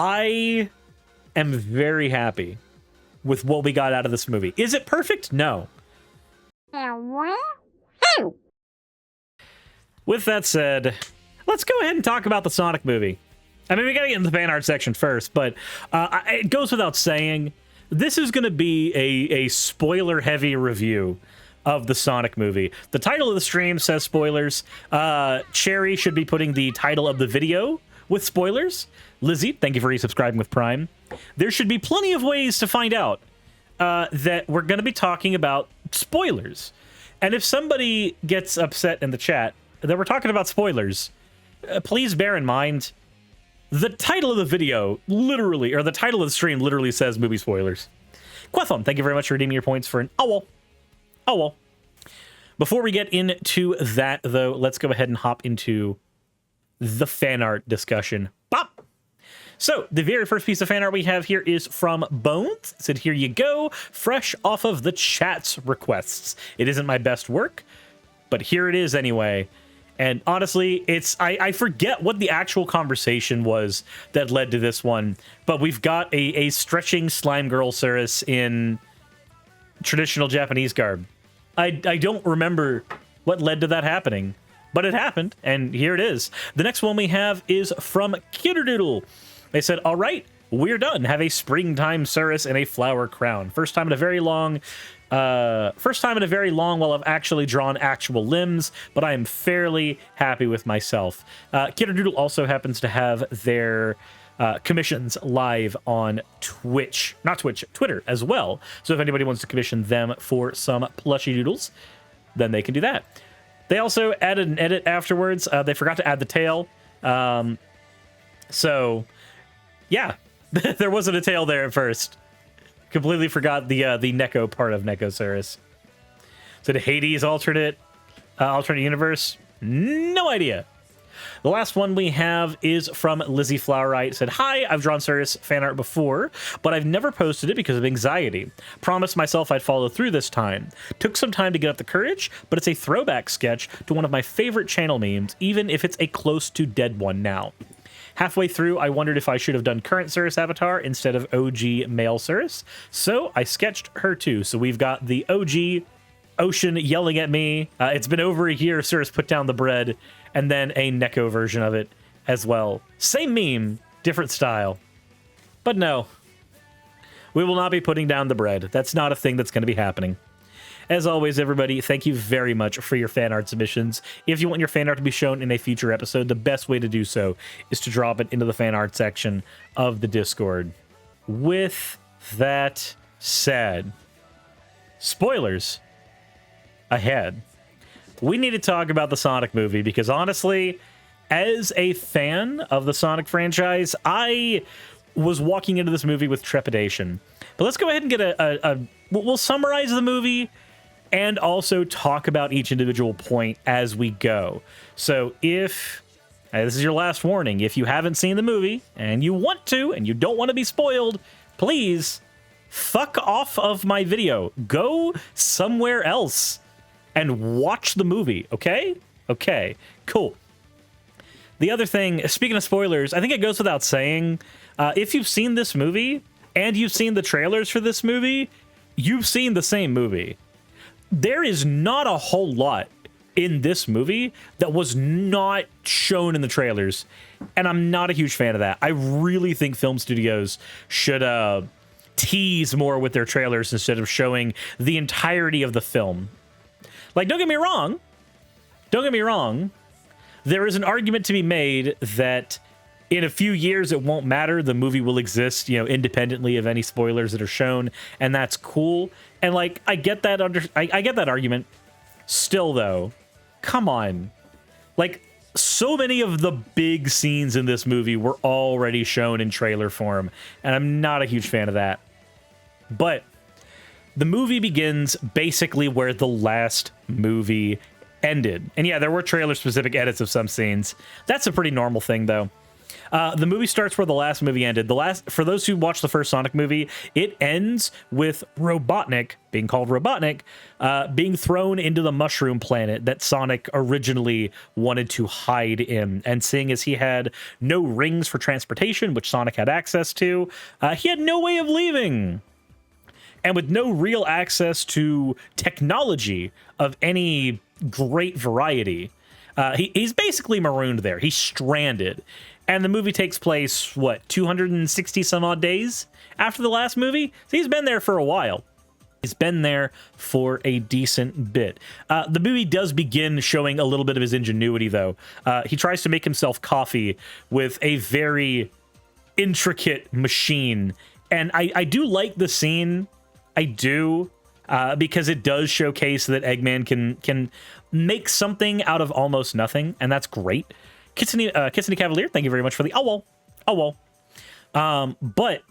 I am very happy with what we got out of this movie. Is it perfect? No. With that said, let's go ahead and talk about the Sonic movie. I mean, we gotta get into the fan art section first, but it goes without saying, this is gonna be a spoiler-heavy review of the Sonic movie. The title of the stream says spoilers. Cherry should be putting the title of the video with spoilers. Lizzie, thank you for resubscribing with Prime. There should be plenty of ways to find out that we're gonna be talking about spoilers. And if somebody gets upset in the chat that we're talking about spoilers, please bear in mind, the title of the video literally, or the title of the stream literally says movie spoilers. Quethon, thank you very much for redeeming your points for an owl. Owl. Before we get into that, though, let's go ahead and hop into the fan art discussion. Bop! So, the very first piece of fan art we have here is from Bones. It said, here you go, fresh off of the chat's requests. It isn't my best work, but here it is anyway. And honestly, I forget what the actual conversation was that led to this one, but we've got a stretching slime girl Suris in traditional Japanese garb. I don't remember what led to that happening, but it happened, and here it is. The next one we have is from Kitterdoodle. They said, all right, we're done. Have a springtime Suris and a flower crown. First time in a very long while I've actually drawn actual limbs, but I am fairly happy with myself. Kitterdoodle also happens to have their commissions live on Twitter as well. So if anybody wants to commission them for some plushy doodles, then they can do that. They also added an edit afterwards. They forgot to add the tail. So yeah, there wasn't a tail there at first. Completely forgot the Neko part of Nekosaurus. So the Hades alternate universe? No idea. The last one we have is from Lizzie Flowerite. Said, hi, I've drawn Suris fan art before, but I've never posted it because of anxiety. Promised myself I'd follow through this time. Took some time to get up the courage, but it's a throwback sketch to one of my favorite channel memes, even if it's a close to dead one now. Halfway through, I wondered if I should have done current Suris avatar instead of OG male Suris, so I sketched her too. So we've got the OG Ocean yelling at me. It's been over a year Suris put down the bread, and then a Neko version of it as well. Same meme, different style. But no, we will not be putting down the bread. That's not a thing that's going to be happening. As always, everybody, thank you very much for your fan art submissions. If you want your fan art to be shown in a future episode, the best way to do so is to drop it into the fan art section of the Discord. With that said, spoilers ahead. We need to talk about the Sonic movie because honestly, as a fan of the Sonic franchise, I was walking into this movie with trepidation. But let's go ahead and get we'll summarize the movie and also talk about each individual point as we go. So if, this is your last warning, if you haven't seen the movie and you want to and you don't want to be spoiled, please fuck off of my video. Go somewhere else and watch the movie, okay? Okay, cool. The other thing, speaking of spoilers, I think it goes without saying, if you've seen this movie and you've seen the trailers for this movie, you've seen the same movie. There is not a whole lot in this movie that was not shown in the trailers, and I'm not a huge fan of that. I really think film studios should tease more with their trailers instead of showing the entirety of the film. Like, don't get me wrong. There is an argument to be made that in a few years it won't matter. The movie will exist, independently of any spoilers that are shown, and that's cool. And like, I get that I get that argument. Still though, come on. Like, so many of the big scenes in this movie were already shown in trailer form, and I'm not a huge fan of that. But the movie begins basically where the last movie ended. And yeah, there were trailer-specific edits of some scenes. That's a pretty normal thing, though. The movie starts where the last movie ended. For those who watched the first Sonic movie, it ends with Robotnik, being called Robotnik, being thrown into the mushroom planet that Sonic originally wanted to hide in. And seeing as he had no rings for transportation, which Sonic had access to, he had no way of leaving. And with no real access to technology of any great variety, he's basically marooned there. He's stranded. And the movie takes place, 260 some odd days after the last movie? So he's been there for a while. He's been there for a decent bit. The movie does begin showing a little bit of his ingenuity, though. He tries to make himself coffee with a very intricate machine. And I do like the scene. I do. Because it does showcase that Eggman can make something out of almost nothing, and that's great. Kitsune Cavalier, thank you very much for the but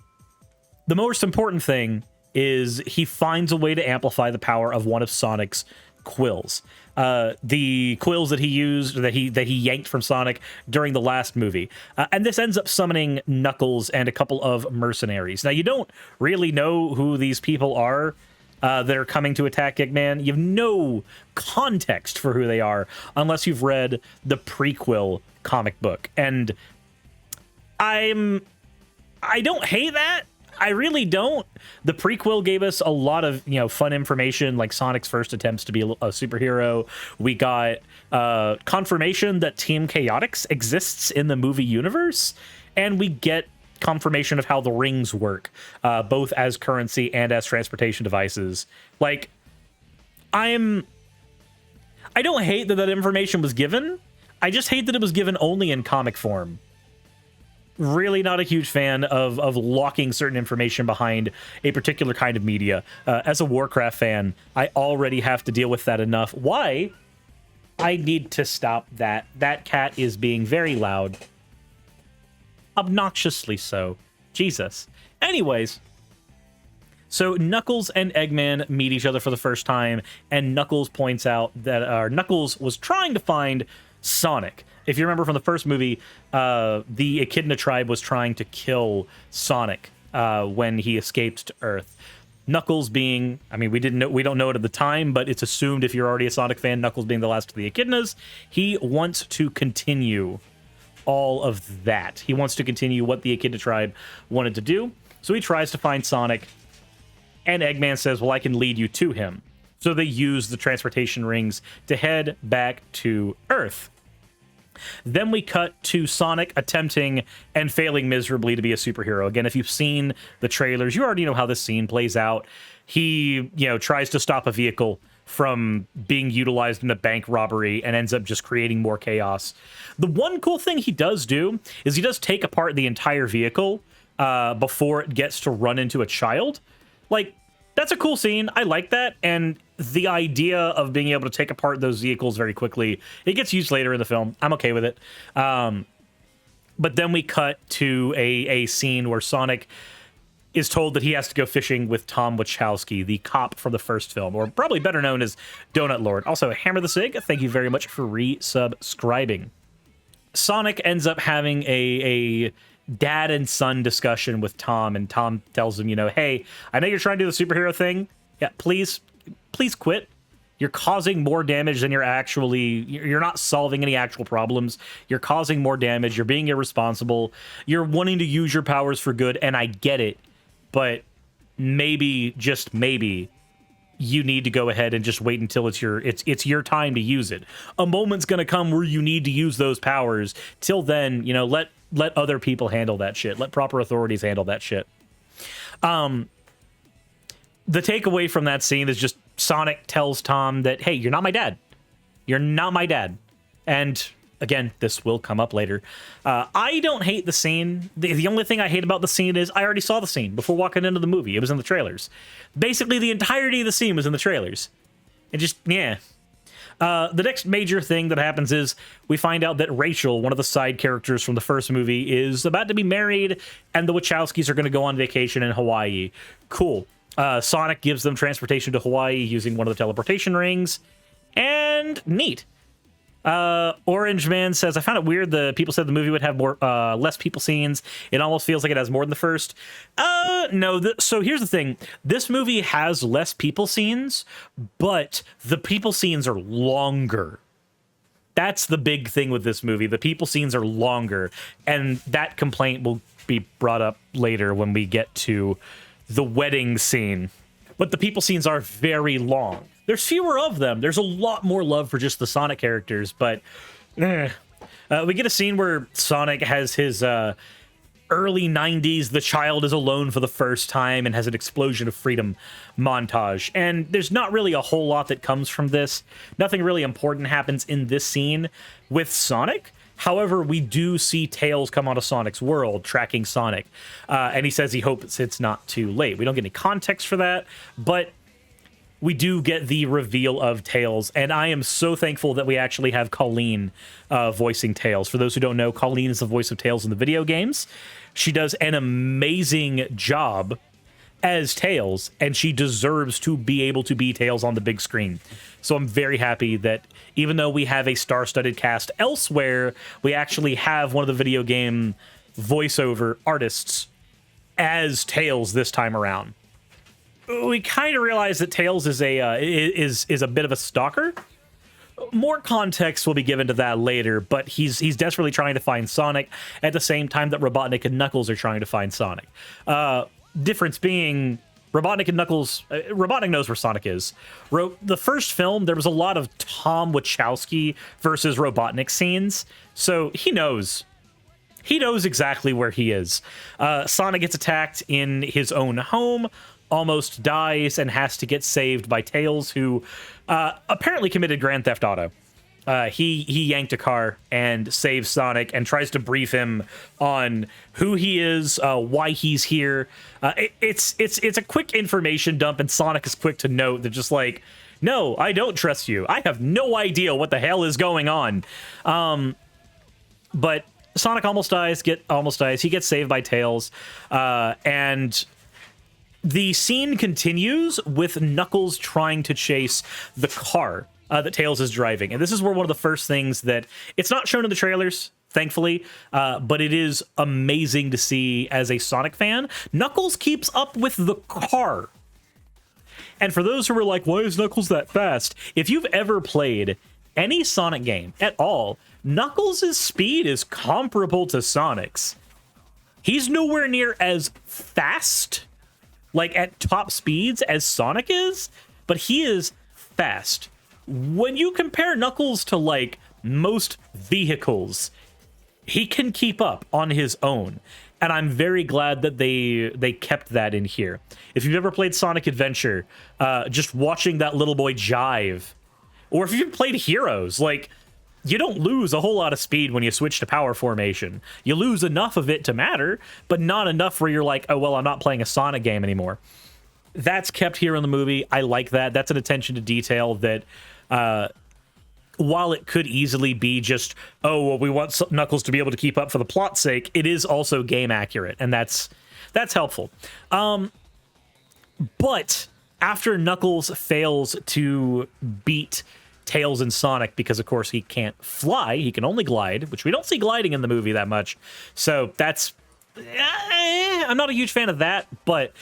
the most important thing is he finds a way to amplify the power of one of Sonic's quills. The quills that he used, that he yanked from Sonic during the last movie. And this ends up summoning Knuckles and a couple of mercenaries. Now, you don't really know who these people are that are coming to attack Eggman. You have no context for who they are unless you've read the prequel comic book. And I don't hate that. I really don't. The prequel gave us a lot of, fun information, like Sonic's first attempts to be a superhero. We got confirmation that Team Chaotix exists in the movie universe, and we get confirmation of how the rings work, both as currency and as transportation devices. Like, I don't hate that information was given. I just hate that it was given only in comic form. Really not a huge fan of locking certain information behind a particular kind of media. As a Warcraft fan, I already have to deal with that enough. Why? I need to stop that. That cat is being very loud. Obnoxiously so. Jesus. Anyways, so Knuckles and Eggman meet each other for the first time, and Knuckles points out that Knuckles was trying to find Sonic. If you remember from the first movie, the Echidna tribe was trying to kill Sonic when he escaped to Earth. Knuckles being, we don't know it at the time, but it's assumed if you're already a Sonic fan, Knuckles being the last of the Echidnas, he wants to continue all of that. He wants to continue what the Echidna tribe wanted to do. So he tries to find Sonic, and Eggman says, well, I can lead you to him. So they use the transportation rings to head back to Earth. Then we cut to Sonic attempting and failing miserably to be a superhero. Again, if you've seen the trailers, you already know how this scene plays out. He, tries to stop a vehicle from being utilized in a bank robbery and ends up just creating more chaos. The one cool thing he does do is he does take apart the entire vehicle before it gets to run into a child. Like, that's a cool scene. I like that. And the idea of being able to take apart those vehicles very quickly, it gets used later in the film. I'm okay with it. But then we cut to a scene where Sonic is told that he has to go fishing with Tom Wachowski, the cop from the first film, or probably better known as Donut Lord. Also, Hammer the Sig, thank you very much for resubscribing. Sonic ends up having a dad and son discussion with Tom, and Tom tells him, hey, I know you're trying to do the superhero thing. Yeah, please quit. You're causing more damage than you're not solving any actual problems. You're causing more damage. You're being irresponsible. You're wanting to use your powers for good, and I get it. But maybe, just maybe, you need to go ahead and just wait until it's your time to use it. A moment's going to come where you need to use those powers. Till then, let other people handle that shit. Let proper authorities handle that shit. The takeaway from that scene is just Sonic tells Tom that, hey, you're not my dad. You're not my dad. And again, this will come up later. I don't hate the scene. The only thing I hate about the scene is I already saw the scene before walking into the movie. It was in the trailers. Basically, the entirety of the scene was in the trailers. It just, yeah. The next major thing that happens is we find out that Rachel, one of the side characters from the first movie, is about to be married, and the Wachowskis are going to go on vacation in Hawaii. Cool. Sonic gives them transportation to Hawaii using one of the teleportation rings, and neat. Orange Man says, I found it weird the people said the movie would have more less people scenes. It almost feels like it has more than the first. No, so here's the thing. This movie has less people scenes, but the people scenes are longer. That's the big thing with this movie. The people scenes are longer, and that complaint will be brought up later when we get to the wedding scene. But the people scenes are very long. There's fewer of them. There's a lot more love for just the Sonic characters, but we get a scene where Sonic has his early 90s, the child is alone for the first time and has an explosion of freedom montage. And there's not really a whole lot that comes from this. Nothing really important happens in this scene with Sonic. However, we do see Tails come onto Sonic's world, tracking Sonic. And he says he hopes it's not too late. We don't get any context for that, but we do get the reveal of Tails, and I am so thankful that we actually have Colleen voicing Tails. For those who don't know, Colleen is the voice of Tails in the video games. She does an amazing job as Tails, and she deserves to be able to be Tails on the big screen. So I'm very happy that even though we have a star-studded cast elsewhere, we actually have one of the video game voiceover artists as Tails this time around. We kind of realize that Tails is a bit of a stalker. More context will be given to that later, but he's desperately trying to find Sonic at the same time that Robotnik and Knuckles are trying to find Sonic. Difference being, Robotnik and Knuckles, Robotnik knows where Sonic is. The first film, there was a lot of Tom Wachowski versus Robotnik scenes, so he knows. He knows exactly where he is. Sonic gets attacked in his own home, almost dies, and has to get saved by Tails, who apparently committed Grand Theft Auto. He yanked a car and saves Sonic and tries to brief him on who he is, why he's here. It's a quick information dump, and Sonic is quick to note that just like, no, I don't trust you. I have no idea what the hell is going on. But Sonic almost dies. He gets saved by Tails, and the scene continues with Knuckles trying to chase the car that Tails is driving. And this is where one of the first things that it's not shown in the trailers, thankfully, but it is amazing to see as a Sonic fan. Knuckles keeps up with the car. And for those who are like, why is Knuckles that fast? If you've ever played any Sonic game at all, Knuckles' speed is comparable to Sonic's. He's nowhere near as fast, like at top speeds, as Sonic is, but he is fast. When you compare Knuckles to like most vehicles, he can keep up on his own. And I'm very glad that they kept that in here. If you've ever played Sonic Adventure, just watching that little boy jive, or if you've played Heroes, like, you don't lose a whole lot of speed when you switch to power formation. You lose enough of it to matter, but not enough where you're like, oh, well, I'm not playing a Sonic game anymore. That's kept here in the movie. I like that. That's an attention to detail that, while it could easily be just, oh, well, we want Knuckles to be able to keep up for the plot's sake, it is also game accurate, and that's helpful. But after Knuckles fails to beat Tails and Sonic, because of course he can't fly, he can only glide, which we don't see gliding in the movie that much, so that's I'm not a huge fan of that. But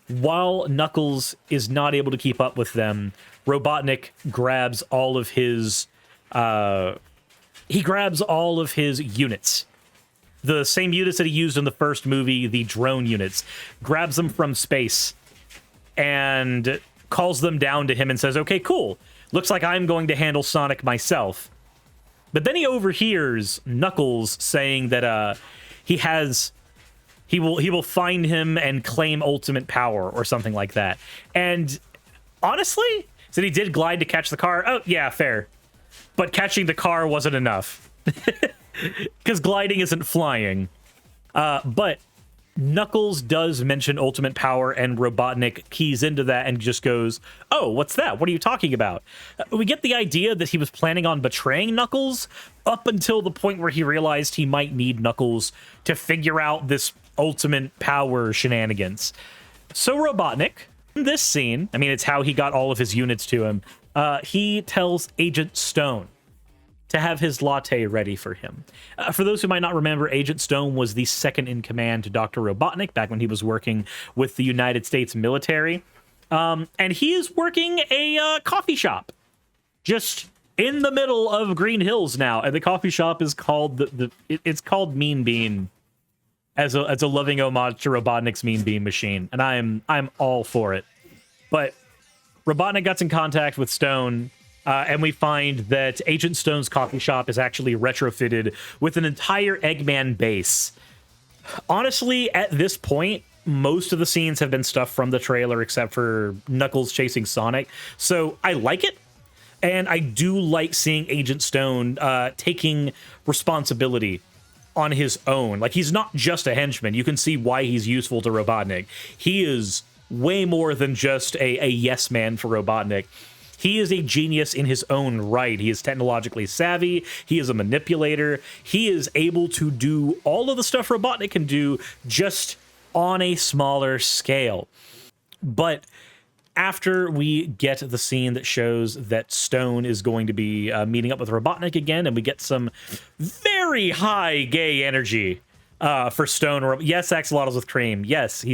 while Knuckles is not able to keep up with them, Robotnik grabs all of his units, the same units that he used in the first movie, the drone units, grabs them from space and calls them down to him and says, okay, cool, looks like I'm going to handle Sonic myself. But then he overhears Knuckles saying that he will find him and claim ultimate power or something like that. And honestly, said he did glide to catch the car. Oh, yeah, fair. But catching the car wasn't enough. Because gliding isn't flying. But Knuckles does mention ultimate power, and Robotnik keys into that and just goes, oh, what's that? What are you talking about? We get the idea that he was planning on betraying Knuckles up until the point where he realized he might need Knuckles to figure out this ultimate power shenanigans. So Robotnik, in this scene, I mean, it's how he got all of his units to him, he tells Agent Stone to have his latte ready for him. For those who might not remember, Agent Stone was the second in command to Dr. Robotnik back when he was working with the United States military. And he is working a coffee shop just in the middle of Green Hills now. And the coffee shop is called it's called Mean Bean, as a loving homage to Robotnik's Mean Bean machine. And I'm all for it. But Robotnik gets in contact with Stone, and we find that Agent Stone's coffee shop is actually retrofitted with an entire Eggman base. Honestly, at this point, most of the scenes have been stuff from the trailer except for Knuckles chasing Sonic. So I like it. And I do like seeing Agent Stone taking responsibility on his own. Like, he's not just a henchman. You can see why he's useful to Robotnik. He is way more than just a yes man for Robotnik. He is a genius in his own right. He is technologically savvy. He is a manipulator. He is able to do all of the stuff Robotnik can do, just on a smaller scale. But after we get the scene that shows that Stone is going to be meeting up with Robotnik again, and we get some very high gay energy for Stone. Yes, axolotls with cream. Yes,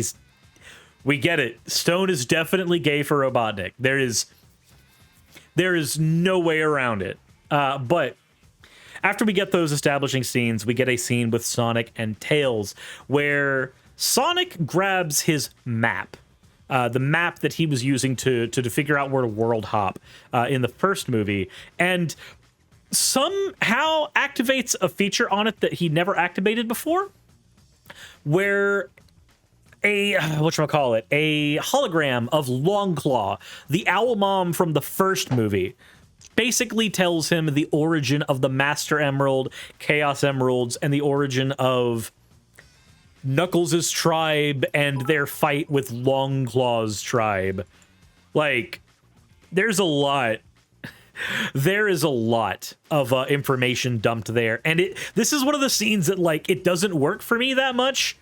we get it. Stone is definitely gay for Robotnik. There is no way around it. But after we get those establishing scenes, we get a scene with Sonic and Tails where Sonic grabs his map. The map that he was using to figure out where to world hop in the first movie, and somehow activates a feature on it that he never activated before, where a hologram of Longclaw, the owl mom from the first movie, basically tells him the origin of the Master Emerald, Chaos Emeralds, and the origin of Knuckles' tribe and their fight with Longclaw's tribe. Like, there's a lot. There is a lot of information dumped there. And this is one of the scenes that, like, it doesn't work for me that much.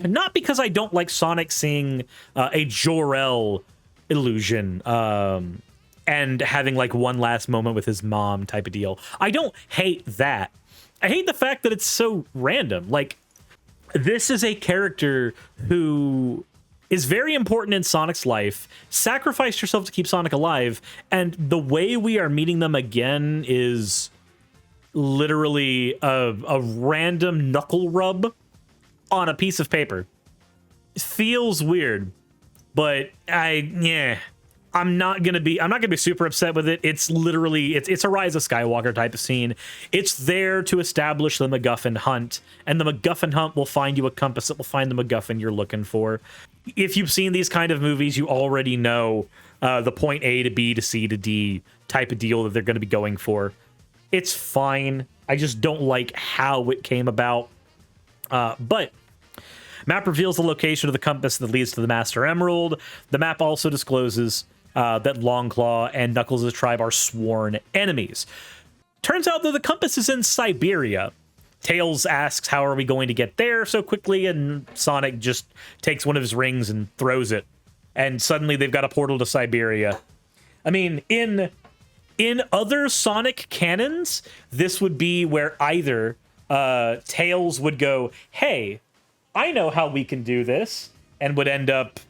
Not because I don't like Sonic seeing a Jor-El illusion and having, like, one last moment with his mom type of deal. I don't hate that. I hate the fact that it's so random. Like, this is a character who is very important in Sonic's life, sacrificed herself to keep Sonic alive, and the way we are meeting them again is literally a random knuckle rub on a piece of paper. It feels weird, but I'm not gonna be super upset with it. It's literally it's a Rise of Skywalker type of scene. It's there to establish the MacGuffin hunt, and the MacGuffin hunt will find you a compass that will find the MacGuffin you're looking for. If you've seen these kind of movies, you already know the point A to B to C to D type of deal that they're going to be going for. It's fine. I just don't like how it came about. But map reveals the location of the compass that leads to the Master Emerald. The map also discloses that Longclaw and Knuckles' tribe are sworn enemies. Turns out that the compass is in Siberia. Tails asks, how are we going to get there so quickly? And Sonic just takes one of his rings and throws it. And suddenly they've got a portal to Siberia. I mean, in other Sonic canons, this would be where either Tails would go, hey, I know how we can do this, and would end up,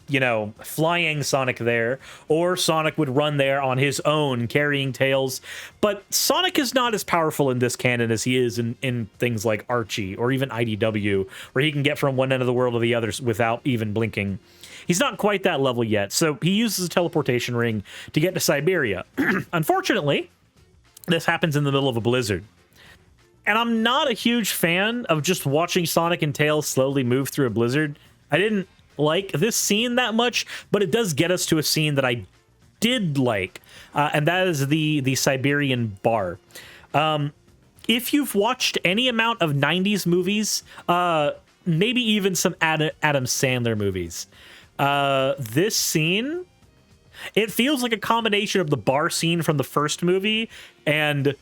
flying Sonic there, or Sonic would run there on his own, carrying Tails. But Sonic is not as powerful in this canon as he is in things like Archie, or even IDW, where he can get from one end of the world to the other without even blinking. He's not quite that level yet, so he uses a teleportation ring to get to Siberia. Unfortunately, this happens in the middle of a blizzard. And I'm not a huge fan of just watching Sonic and Tails slowly move through a blizzard. I didn't like this scene that much, but it does get us to a scene that I did like, and that is the Siberian bar. If you've watched any amount of 90s movies, maybe even some Adam Sandler movies, this scene, it feels like a combination of the bar scene from the first movie and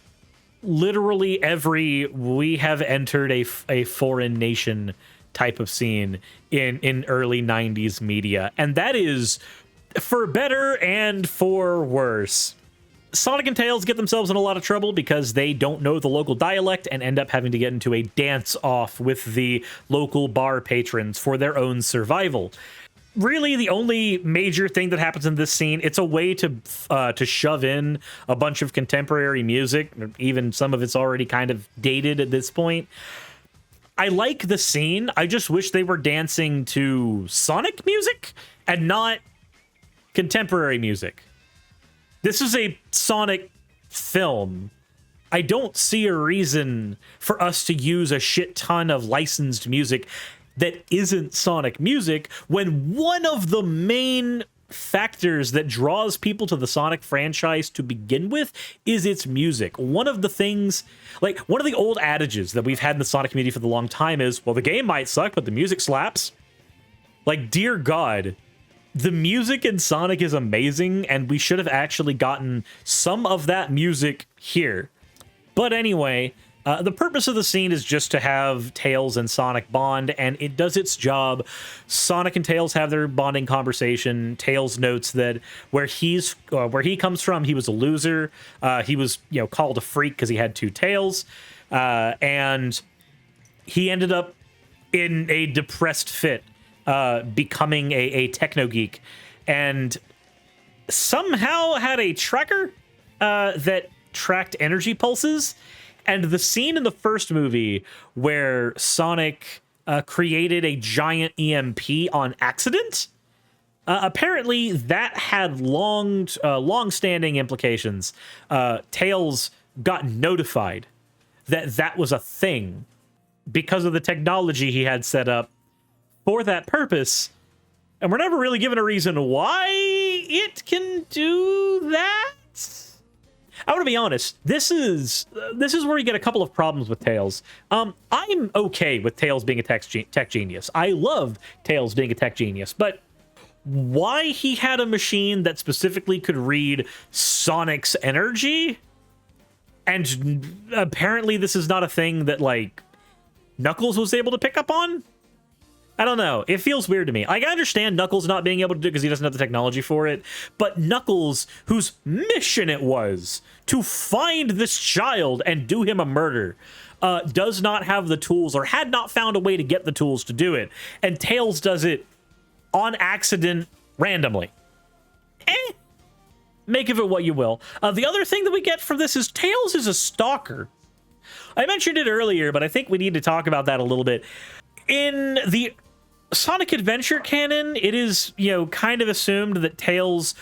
literally every we have entered a foreign nation type of scene in early 90s media. And that is for better and for worse. Sonic and Tails get themselves in a lot of trouble because they don't know the local dialect and end up having to get into a dance-off with the local bar patrons for their own survival. Really, the only major thing that happens in this scene, it's a way to shove in a bunch of contemporary music. Even some of it's already kind of dated at this point. I like the scene. I just wish they were dancing to Sonic music and not contemporary music. This is a Sonic film. I don't see a reason for us to use a shit ton of licensed music that isn't Sonic music when one of the main factors that draws people to the Sonic franchise to begin with is its music. One of the things, like one of the old adages that we've had in the Sonic community for the long time is, well, the game might suck, but the music slaps. Like, dear God, the music in Sonic is amazing, and we should have actually gotten some of that music here. But anyway, the purpose of the scene is just to have Tails and Sonic bond, and it does its job. Sonic and Tails have their bonding conversation. Tails notes that where he comes from, he was a loser. He was, called a freak because he had two tails, and he ended up in a depressed fit, becoming a techno geek, and somehow had a tracker that tracked energy pulses. And the scene in the first movie where Sonic created a giant EMP on accident, apparently that had long-standing implications. Tails got notified that that was a thing because of the technology he had set up for that purpose, and we're never really given a reason why it can do that. I want to be honest, this is where you get a couple of problems with Tails. I'm okay with Tails being a tech genius. I love Tails being a tech genius, but why he had a machine that specifically could read Sonic's energy, and apparently this is not a thing that, like, Knuckles was able to pick up on? I don't know. It feels weird to me. I understand Knuckles not being able to do it because he doesn't have the technology for it, but Knuckles, whose mission it was to find this child and do him a murder, does not have the tools or had not found a way to get the tools to do it. And Tails does it on accident randomly. Make of it what you will. The other thing that we get from this is Tails is a stalker. I mentioned it earlier, but I think we need to talk about that a little bit. In the Sonic Adventure canon, it is, kind of assumed that Tails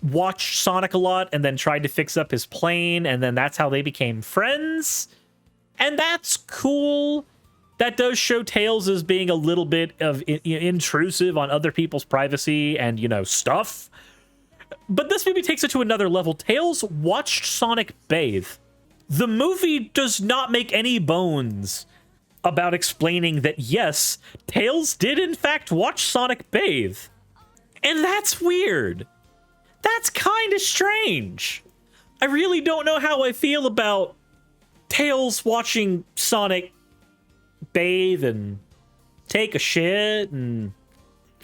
watched Sonic a lot and then tried to fix up his plane, and then that's how they became friends. And that's cool. That does show Tails as being a little bit of intrusive on other people's privacy and, stuff. But this movie takes it to another level. Tails watched Sonic bathe. The movie does not make any bones about explaining that, yes, Tails did in fact watch Sonic bathe. And that's weird. That's kind of strange. I really don't know how I feel about Tails watching Sonic bathe and take a shit and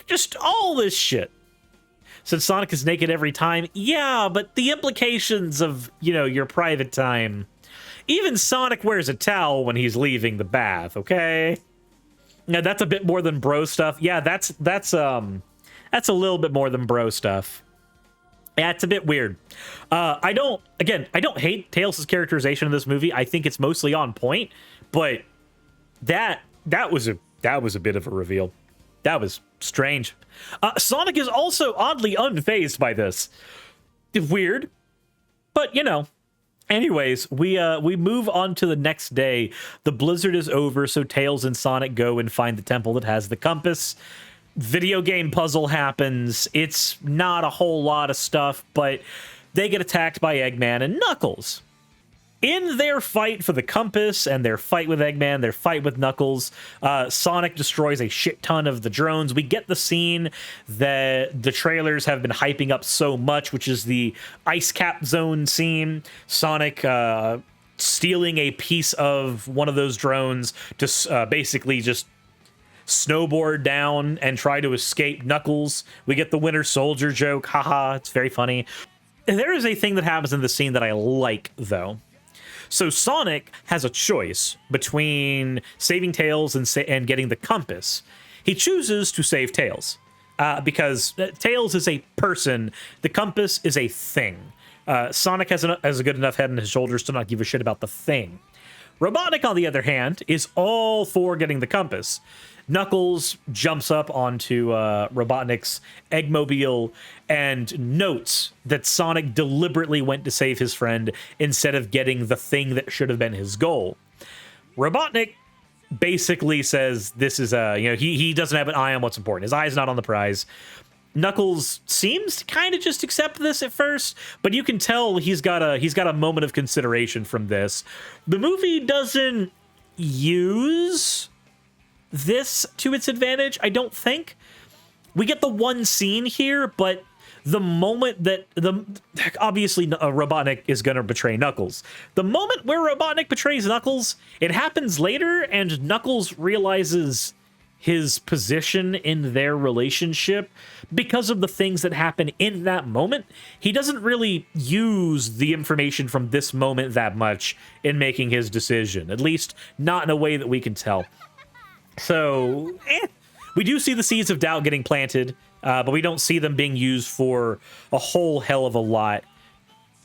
just all this shit. Since Sonic is naked every time, yeah, but the implications of, your private time. Even Sonic wears a towel when he's leaving the bath, okay? Now, that's a bit more than bro stuff. Yeah, that's a little bit more than bro stuff. Yeah, it's a bit weird. I don't hate Tails' characterization in this movie. I think it's mostly on point, but that was a bit of a reveal. That was strange. Sonic is also oddly unfazed by this. Weird, but Anyways, we move on to the next day. The blizzard is over, so Tails and Sonic go and find the temple that has the compass. Video game puzzle happens. It's not a whole lot of stuff, but they get attacked by Eggman and Knuckles. In their fight for the compass and their fight with Eggman, their fight with Knuckles, Sonic destroys a shit ton of the drones. We get the scene that the trailers have been hyping up so much, which is the ice cap zone scene. Sonic stealing a piece of one of those drones to basically just snowboard down and try to escape Knuckles. We get the Winter Soldier joke. Haha, it's very funny. There is a thing that happens in the scene that I like, though. So Sonic has a choice between saving Tails and getting the compass. He chooses to save Tails because Tails is a person. The compass is a thing. Sonic has a good enough head on his shoulders to not give a shit about the thing. Robotnik, on the other hand, is all for getting the compass. Knuckles jumps up onto Robotnik's Eggmobile and notes that Sonic deliberately went to save his friend instead of getting the thing that should have been his goal. Robotnik basically says this is he doesn't have an eye on what's important. His eye is not on the prize. Knuckles seems to kind of just accept this at first, but you can tell he's got a moment of consideration from this. The movie doesn't use this to its advantage, I don't think. We get the one scene here, but the moment that obviously Robotnik is going to betray Knuckles. The moment where Robotnik betrays Knuckles, it happens later, and Knuckles realizes his position in their relationship because of the things that happen in that moment. He doesn't really use the information from this moment that much in making his decision, at least not in a way that we can tell. So, we do see the seeds of doubt getting planted, but we don't see them being used for a whole hell of a lot.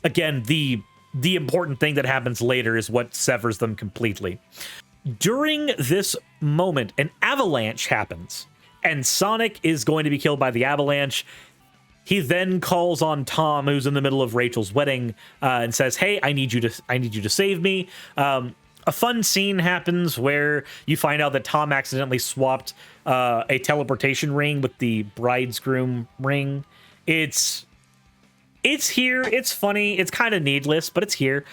Again, the important thing that happens later is what severs them completely. During this moment, an avalanche happens, and Sonic is going to be killed by the avalanche. He then calls on Tom, who's in the middle of Rachel's wedding, and says, "Hey, I need you to save me." A fun scene happens where you find out that Tom accidentally swapped a teleportation ring with the bridegroom ring. It's here. It's funny. It's kind of needless, but it's here.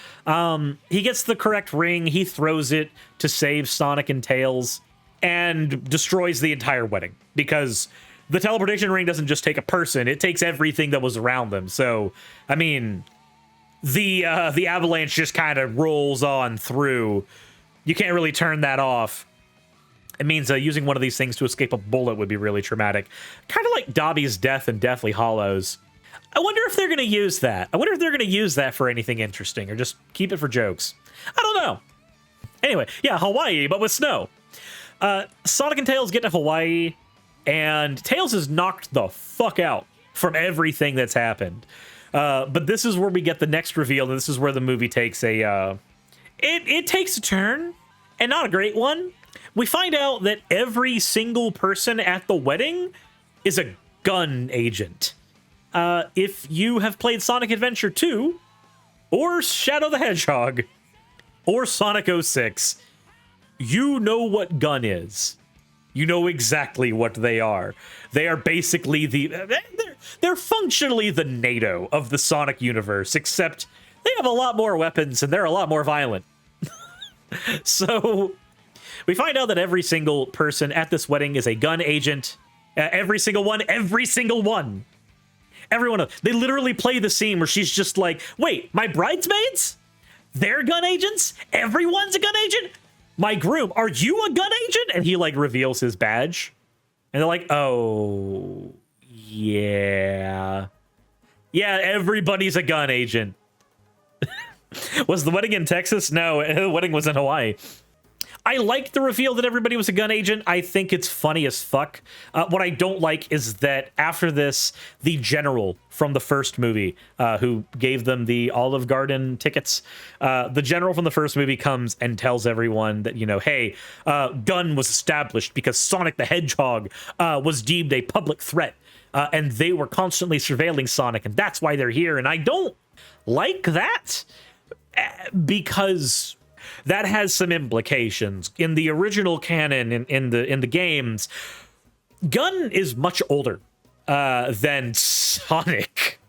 He gets the correct ring. He throws it to save Sonic and Tails and destroys the entire wedding because the teleportation ring doesn't just take a person. It takes everything that was around them. So, I mean, the avalanche just kind of rolls on through. You can't really turn that off. It means using one of these things to escape a bullet would be really traumatic. Kind of like Dobby's death in Deathly Hallows. I wonder if they're going to use that. I wonder if they're going to use that for anything interesting or just keep it for jokes. I don't know. Anyway, yeah, Hawaii, but with snow. Sonic and Tails get to Hawaii, and Tails is knocked the fuck out from everything that's happened. But this is where we get the next reveal, and this is where the movie takes it takes a turn, and not a great one. We find out that every single person at the wedding is a gun agent. If you have played Sonic Adventure 2, or Shadow the Hedgehog, or Sonic 06, you know what gun is. You know exactly what they are. They are basically they're functionally the NATO of the Sonic universe, except they have a lot more weapons and they're a lot more violent. So we find out that every single person at this wedding is a gun agent. Every single one. Every one of them. They literally play the scene where she's just like, wait, my bridesmaids? They're gun agents? Everyone's a gun agent? My groom, are you a gun agent? And he like reveals his badge. And they're like, oh, yeah. Yeah, everybody's a gun agent. Was the wedding in Texas? No, the wedding was in Hawaii. I liked the reveal that everybody was a gun agent. I think it's funny as fuck. What I don't like is that after this, the general from the first movie, who gave them the Olive Garden tickets, the general from the first movie comes and tells everyone that, hey, gun was established because Sonic the Hedgehog was deemed a public threat, and they were constantly surveilling Sonic, and that's why they're here. And I don't like that because that has some implications. In the original canon, in the games, Gun is much older than Sonic.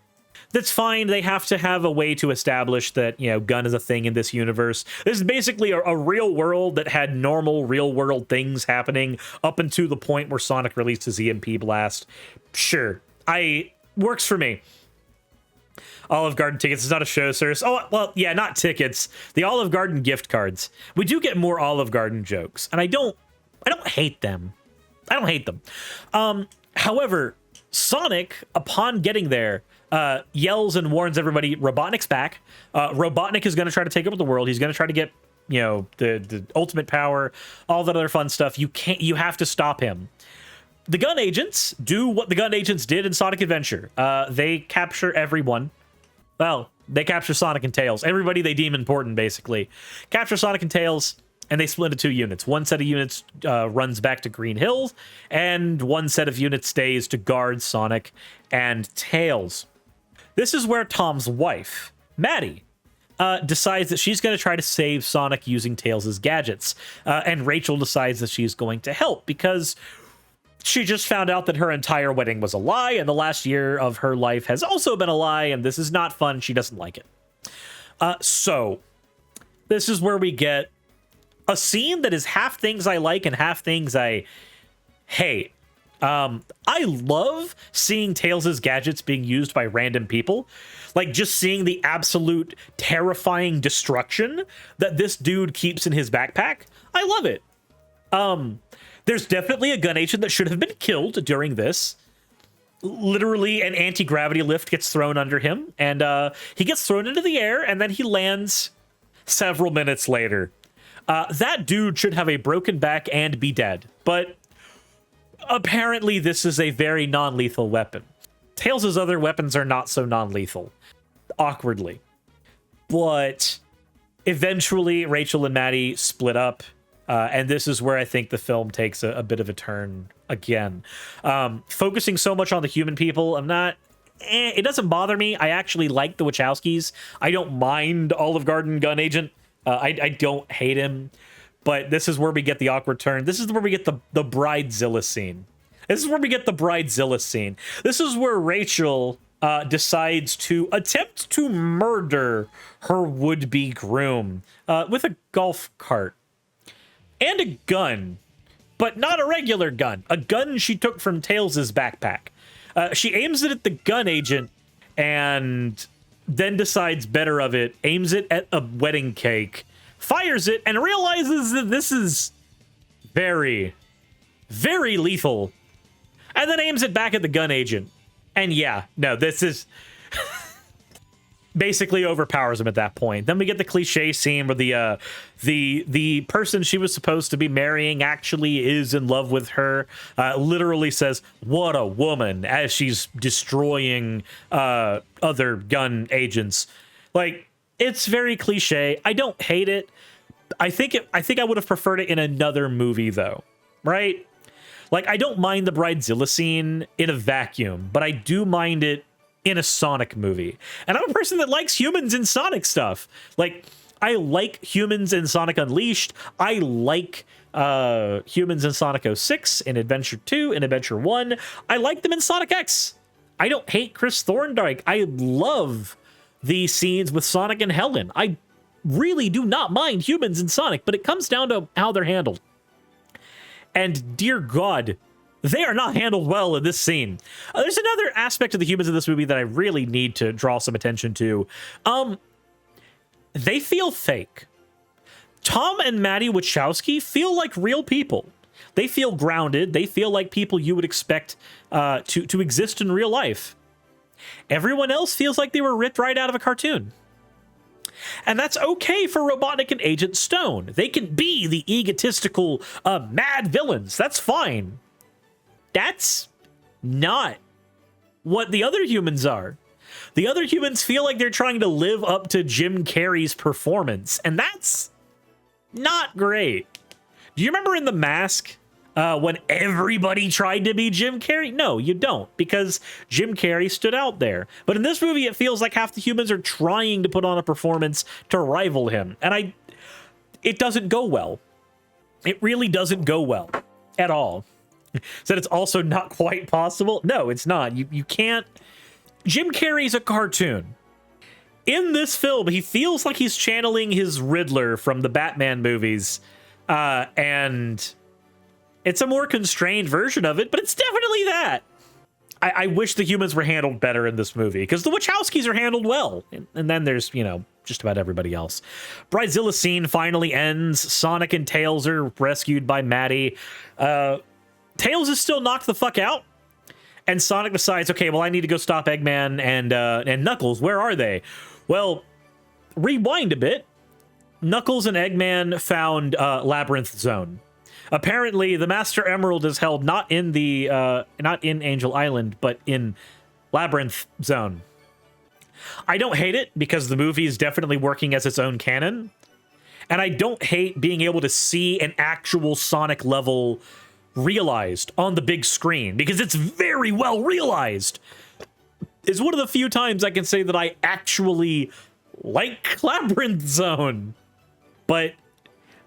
That's fine. They have to have a way to establish that, Gun is a thing in this universe. This is basically a real world that had normal real world things happening up until the point where Sonic released his EMP blast. Sure. Works for me. Olive Garden tickets is not a show service. Oh, well, yeah, not tickets. The Olive Garden gift cards. We do get more Olive Garden jokes, and I don't hate them. I don't hate them. However, Sonic, upon getting there, yells and warns everybody, Robotnik's back. Robotnik is going to try to take over the world. He's going to try to get, you know, the ultimate power, all that other fun stuff. You have to stop him. The gun agents do what the gun agents did in Sonic Adventure. They capture everyone. Well, they capture Sonic and Tails. Everybody they deem important, basically. Capture Sonic and Tails, and they split into 2 units. One set of units runs back to Green Hills, and one set of units stays to guard Sonic and Tails. This is where Tom's wife, Maddie, decides that she's going to try to save Sonic using Tails' gadgets. And Rachel decides that she's going to help because she just found out that her entire wedding was a lie, and the last year of her life has also been a lie, and this is not fun. She doesn't like it. So this is where we get a scene that is half things I like and half things I hate. I love seeing Tails' gadgets being used by random people. Like, just seeing the absolute terrifying destruction that this dude keeps in his backpack. I love it. There's definitely a gun agent that should have been killed during this. Literally, an anti-gravity lift gets thrown under him, and he gets thrown into the air, and then he lands several minutes later. That dude should have a broken back and be dead, but apparently this is a very non-lethal weapon. Tails' other weapons are not so non-lethal, awkwardly. But eventually, Rachel and Maddie split up. And this is where I think the film takes a bit of a turn again. Focusing so much on the human people, it doesn't bother me. I actually like the Wachowskis. I don't mind Olive Garden gun agent. I don't hate him. But this is where we get the awkward turn. This is where we get the Bridezilla scene. This is where Rachel decides to attempt to murder her would-be groom with a golf cart. And a gun, but not a regular gun. A gun she took from Tails' backpack. She aims it at the gun agent and then decides better of it, aims it at a wedding cake, fires it, and realizes that this is very, very lethal. And then aims it back at the gun agent. And yeah, no, this is... basically overpowers him at that point. Then we get the cliche scene where the person she was supposed to be marrying actually is in love with her. Literally says, "What a woman," as she's destroying other gun agents. Like, it's very cliche. I don't hate it. I think I would have preferred it in another movie though, right? Like, I don't mind the Bridezilla scene in a vacuum, but I do mind it in a Sonic movie. And I'm a person that likes humans in Sonic stuff. Like, I like humans in Sonic Unleashed. I like humans in Sonic 06, in Adventure 2, in Adventure 1. I like them in Sonic X. I don't hate Chris Thorndike. I love the scenes with Sonic and Helen. I really do not mind humans in Sonic, but it comes down to how they're handled. And dear God, they are not handled well in this scene. There's another aspect of the humans in this movie that I really need to draw some attention to. They feel fake. Tom and Maddie Wachowski feel like real people. They feel grounded. They feel like people you would expect to exist in real life. Everyone else feels like they were ripped right out of a cartoon. And that's okay for Robotnik and Agent Stone. They can be the egotistical, mad villains. That's fine. That's not what the other humans are. The other humans feel like they're trying to live up to Jim Carrey's performance, and that's not great. Do you remember in The Mask when everybody tried to be Jim Carrey? No, you don't, because Jim Carrey stood out there. But in this movie, it feels like half the humans are trying to put on a performance to rival him, and it doesn't go well. It really doesn't go well at all. Said it's also not quite possible. No, it's not. You can't. Jim Carrey's a cartoon. In this film, he feels like he's channeling his Riddler from the Batman movies. And it's a more constrained version of it, but it's definitely that. I wish the humans were handled better in this movie, because the Wachowskis are handled well. And then there's, just about everybody else. Bridezilla scene finally ends. Sonic and Tails are rescued by Maddie. Tails is still knocked the fuck out, And Sonic decides, okay, well, I need to go stop Eggman and Knuckles. Where are they? Well, rewind a bit. Knuckles and Eggman found Labyrinth Zone. Apparently, the Master Emerald is held not in Angel Island, but in Labyrinth Zone. I don't hate it because the movie is definitely working as its own canon. And I don't hate being able to see an actual Sonic level realized on the big screen because it's very well realized. It's one of the few times I can say that I actually like Labyrinth Zone. But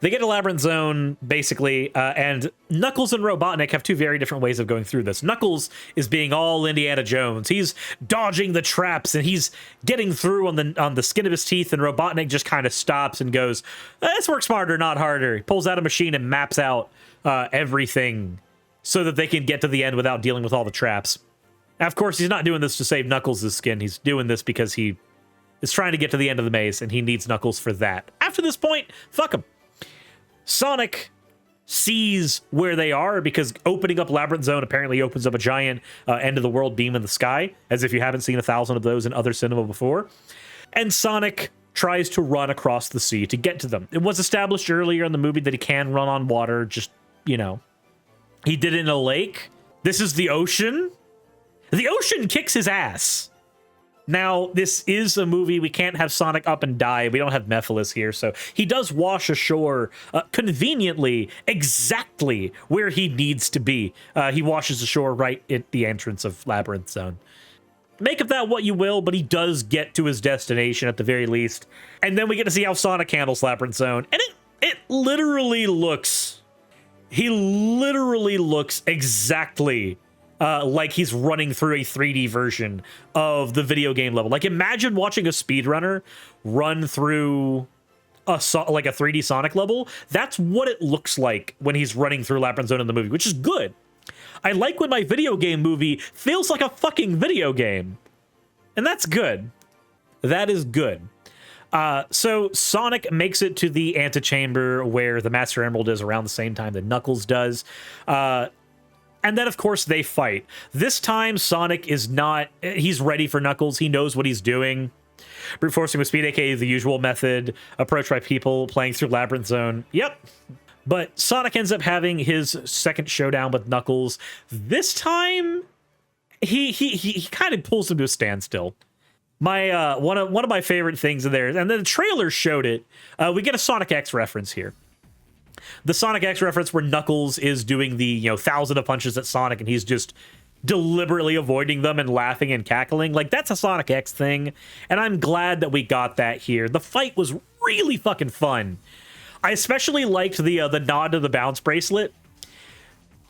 they get to Labyrinth Zone, basically, and Knuckles and Robotnik have two very different ways of going through this. Knuckles is being all Indiana Jones. He's dodging the traps, and he's getting through on the skin of his teeth, and Robotnik just kind of stops and goes, let's work smarter, not harder. He pulls out a machine and maps out everything so that they can get to the end without dealing with all the traps. Now, of course, he's not doing this to save Knuckles' skin. He's doing this because he is trying to get to the end of the maze, and he needs Knuckles for that. After this point, fuck him. Sonic sees where they are because opening up Labyrinth Zone apparently opens up a giant end-of-the-world beam in the sky, as if you haven't seen 1,000 of those in other cinema before. And Sonic tries to run across the sea to get to them. It was established earlier in the movie that he can run on water, just, you know. He did it in a lake. This is the ocean. The ocean kicks his ass. Now, this is a movie. We can't have Sonic up and die. We don't have Mephiles here, so he does wash ashore conveniently, exactly where he needs to be. He washes ashore right at the entrance of Labyrinth Zone. Make of that what you will, but he does get to his destination at the very least. And then we get to see how Sonic handles Labyrinth Zone. And it literally looks... He literally looks exactly... like he's running through a 3D version of the video game level. Like, imagine watching a speedrunner run through like a 3D Sonic level. That's what it looks like when he's running through Labyrinth Zone in the movie, which is good. I like when my video game movie feels like a fucking video game. And that's good. That is good. So Sonic makes it to the antechamber where the Master Emerald is around the same time that Knuckles does. And then, of course, they fight. This time, Sonic is not... He's ready for Knuckles. He knows what he's doing. Brute forcing with speed, aka the usual method, approached by people playing through Labyrinth Zone. Yep. But Sonic ends up having his second showdown with Knuckles. This time, he kind of pulls him to a standstill. My one of my favorite things in there, and then the trailer showed it. We get a Sonic X reference here. The Sonic X reference where Knuckles is doing the 1,000 of punches at Sonic and he's just deliberately avoiding them and laughing and cackling. Like, that's a Sonic X thing, and I'm glad that we got that here. The fight was really fucking fun. I especially liked the nod to the bounce bracelet.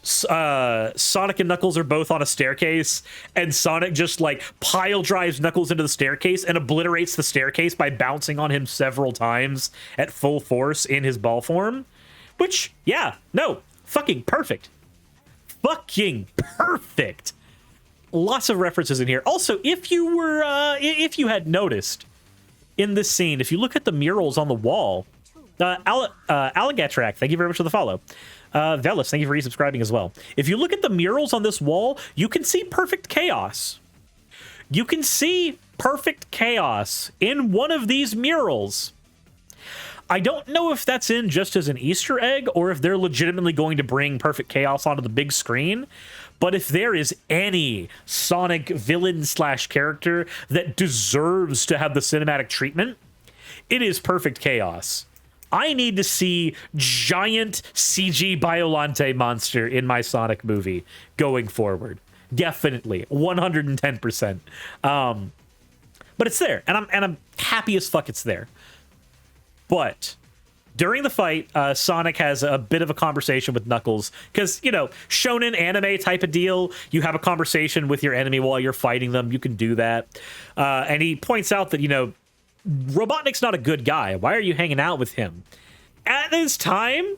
Sonic and Knuckles are both on a staircase, and Sonic just like pile drives Knuckles into the staircase and obliterates the staircase by bouncing on him several times at full force in his ball form. Which, yeah, no, fucking perfect. Fucking perfect. Lots of references in here. Also, if you had noticed in this scene, if you look at the murals on the wall, Alligatrak, thank you very much for the follow. Velis, thank you for resubscribing as well. If you look at the murals on this wall, you can see perfect chaos. You can see perfect chaos in one of these murals. I don't know if that's in just as an Easter egg or if they're legitimately going to bring Perfect Chaos onto the big screen. But if there is any Sonic villain / character that deserves to have the cinematic treatment, it is Perfect Chaos. I need to see giant CG Biolante monster in my Sonic movie going forward. Definitely, 110%. But it's there, and I'm happy as fuck it's there. But during the fight, Sonic has a bit of a conversation with Knuckles because, shonen anime type of deal. You have a conversation with your enemy while you're fighting them. You can do that. And he points out that, Robotnik's not a good guy. Why are you hanging out with him? At this time,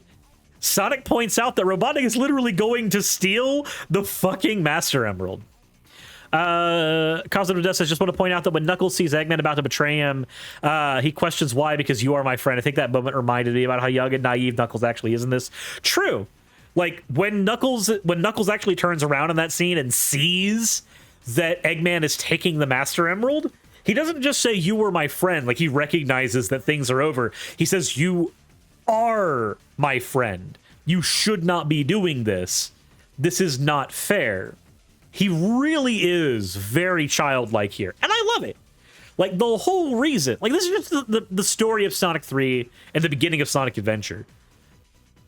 Sonic points out that Robotnik is literally going to steal the fucking Master Emerald. Cosmo Dust says, just want to point out that when Knuckles sees Eggman about to betray him, he questions why, because you are my friend. I think that moment reminded me about how young and naive Knuckles actually is in this. True. Like when Knuckles actually turns around in that scene and sees that Eggman is taking the Master Emerald, he doesn't just say, "You were my friend." Like, he recognizes that things are over. He says, "You are my friend. You should not be doing this. This is not fair." He really is very childlike here, and I love it. Like, the whole reason, like, this is just the story of Sonic 3 and the beginning of Sonic Adventure.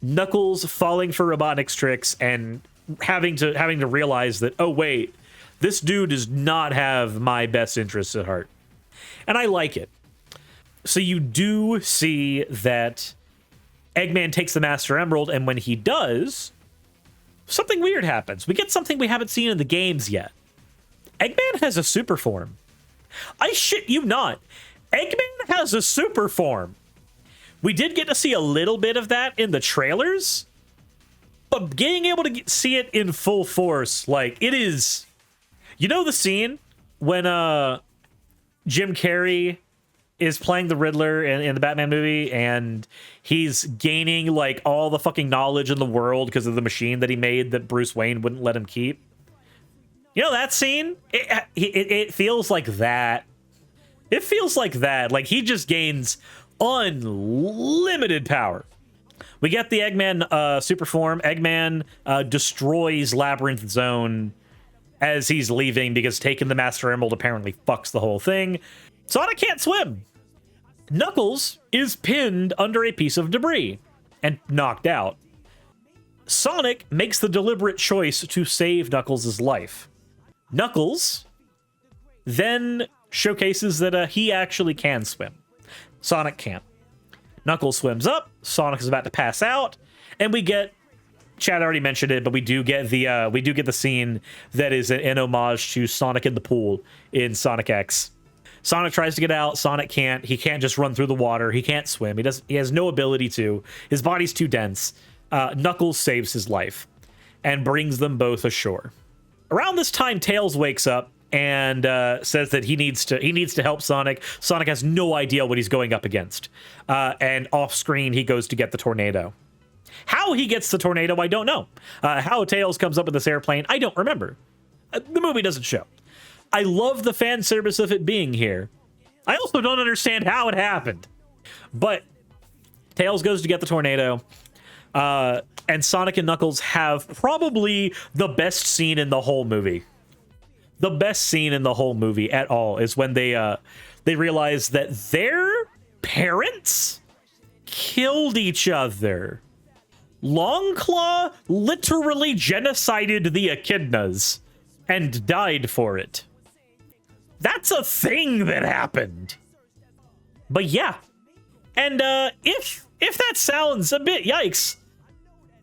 Knuckles falling for Robotnik's tricks and having to realize that, oh wait, this dude does not have my best interests at heart. And I like it. So you do see that Eggman takes the Master Emerald, and when he does, something weird happens. We get something we haven't seen in the games yet. Eggman has a super form. I shit you not. Eggman has a super form. We did get to see a little bit of that in the trailers, but being able to see it in full force, like, it is... You know the scene when Jim Carrey is playing the Riddler in the Batman movie, and he's gaining, like, all the fucking knowledge in the world because of the machine that he made that Bruce Wayne wouldn't let him keep? You know that scene? It feels like that. It feels like that. Like, he just gains unlimited power. We get the Eggman super form. Eggman destroys Labyrinth Zone as he's leaving because taking the Master Emerald apparently fucks the whole thing. Sonic can't swim. Knuckles is pinned under a piece of debris and knocked out. Sonic makes the deliberate choice to save Knuckles' life. Knuckles then showcases that he actually can swim. Sonic can't. Knuckles swims up. Sonic is about to pass out, and we get... Chad already mentioned it, but we do get the scene that is an homage to Sonic in the pool in Sonic X. Sonic tries to get out. Sonic can't. He can't just run through the water. He can't swim. He has no ability to. His body's too dense. Knuckles saves his life and brings them both ashore. Around this time, Tails wakes up and says that he needs to help Sonic. Sonic has no idea what he's going up against. And off screen, he goes to get the tornado. How he gets the tornado, I don't know. How Tails comes up with this airplane, I don't remember. The movie doesn't show. I love the fan service of it being here. I also don't understand how it happened. But Tails goes to get the tornado. And Sonic and Knuckles have probably the best scene in the whole movie. The best scene in the whole movie at all is when they realize that their parents killed each other. Longclaw literally genocided the echidnas and died for it. That's a thing that happened. But yeah. And if that sounds a bit yikes,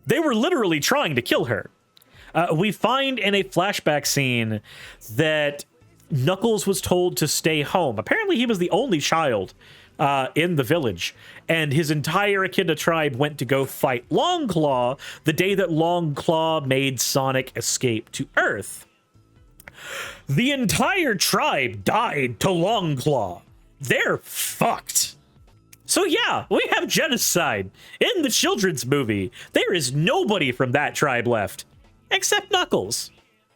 they were literally trying to kill her. We find in a flashback scene that Knuckles was told to stay home. Apparently he was the only child in the village, and his entire Echidna tribe went to go fight Longclaw the day that Longclaw made Sonic escape to Earth. The entire tribe died to Longclaw. They're fucked. So yeah, we have genocide in the children's movie. There is nobody from that tribe left, except Knuckles.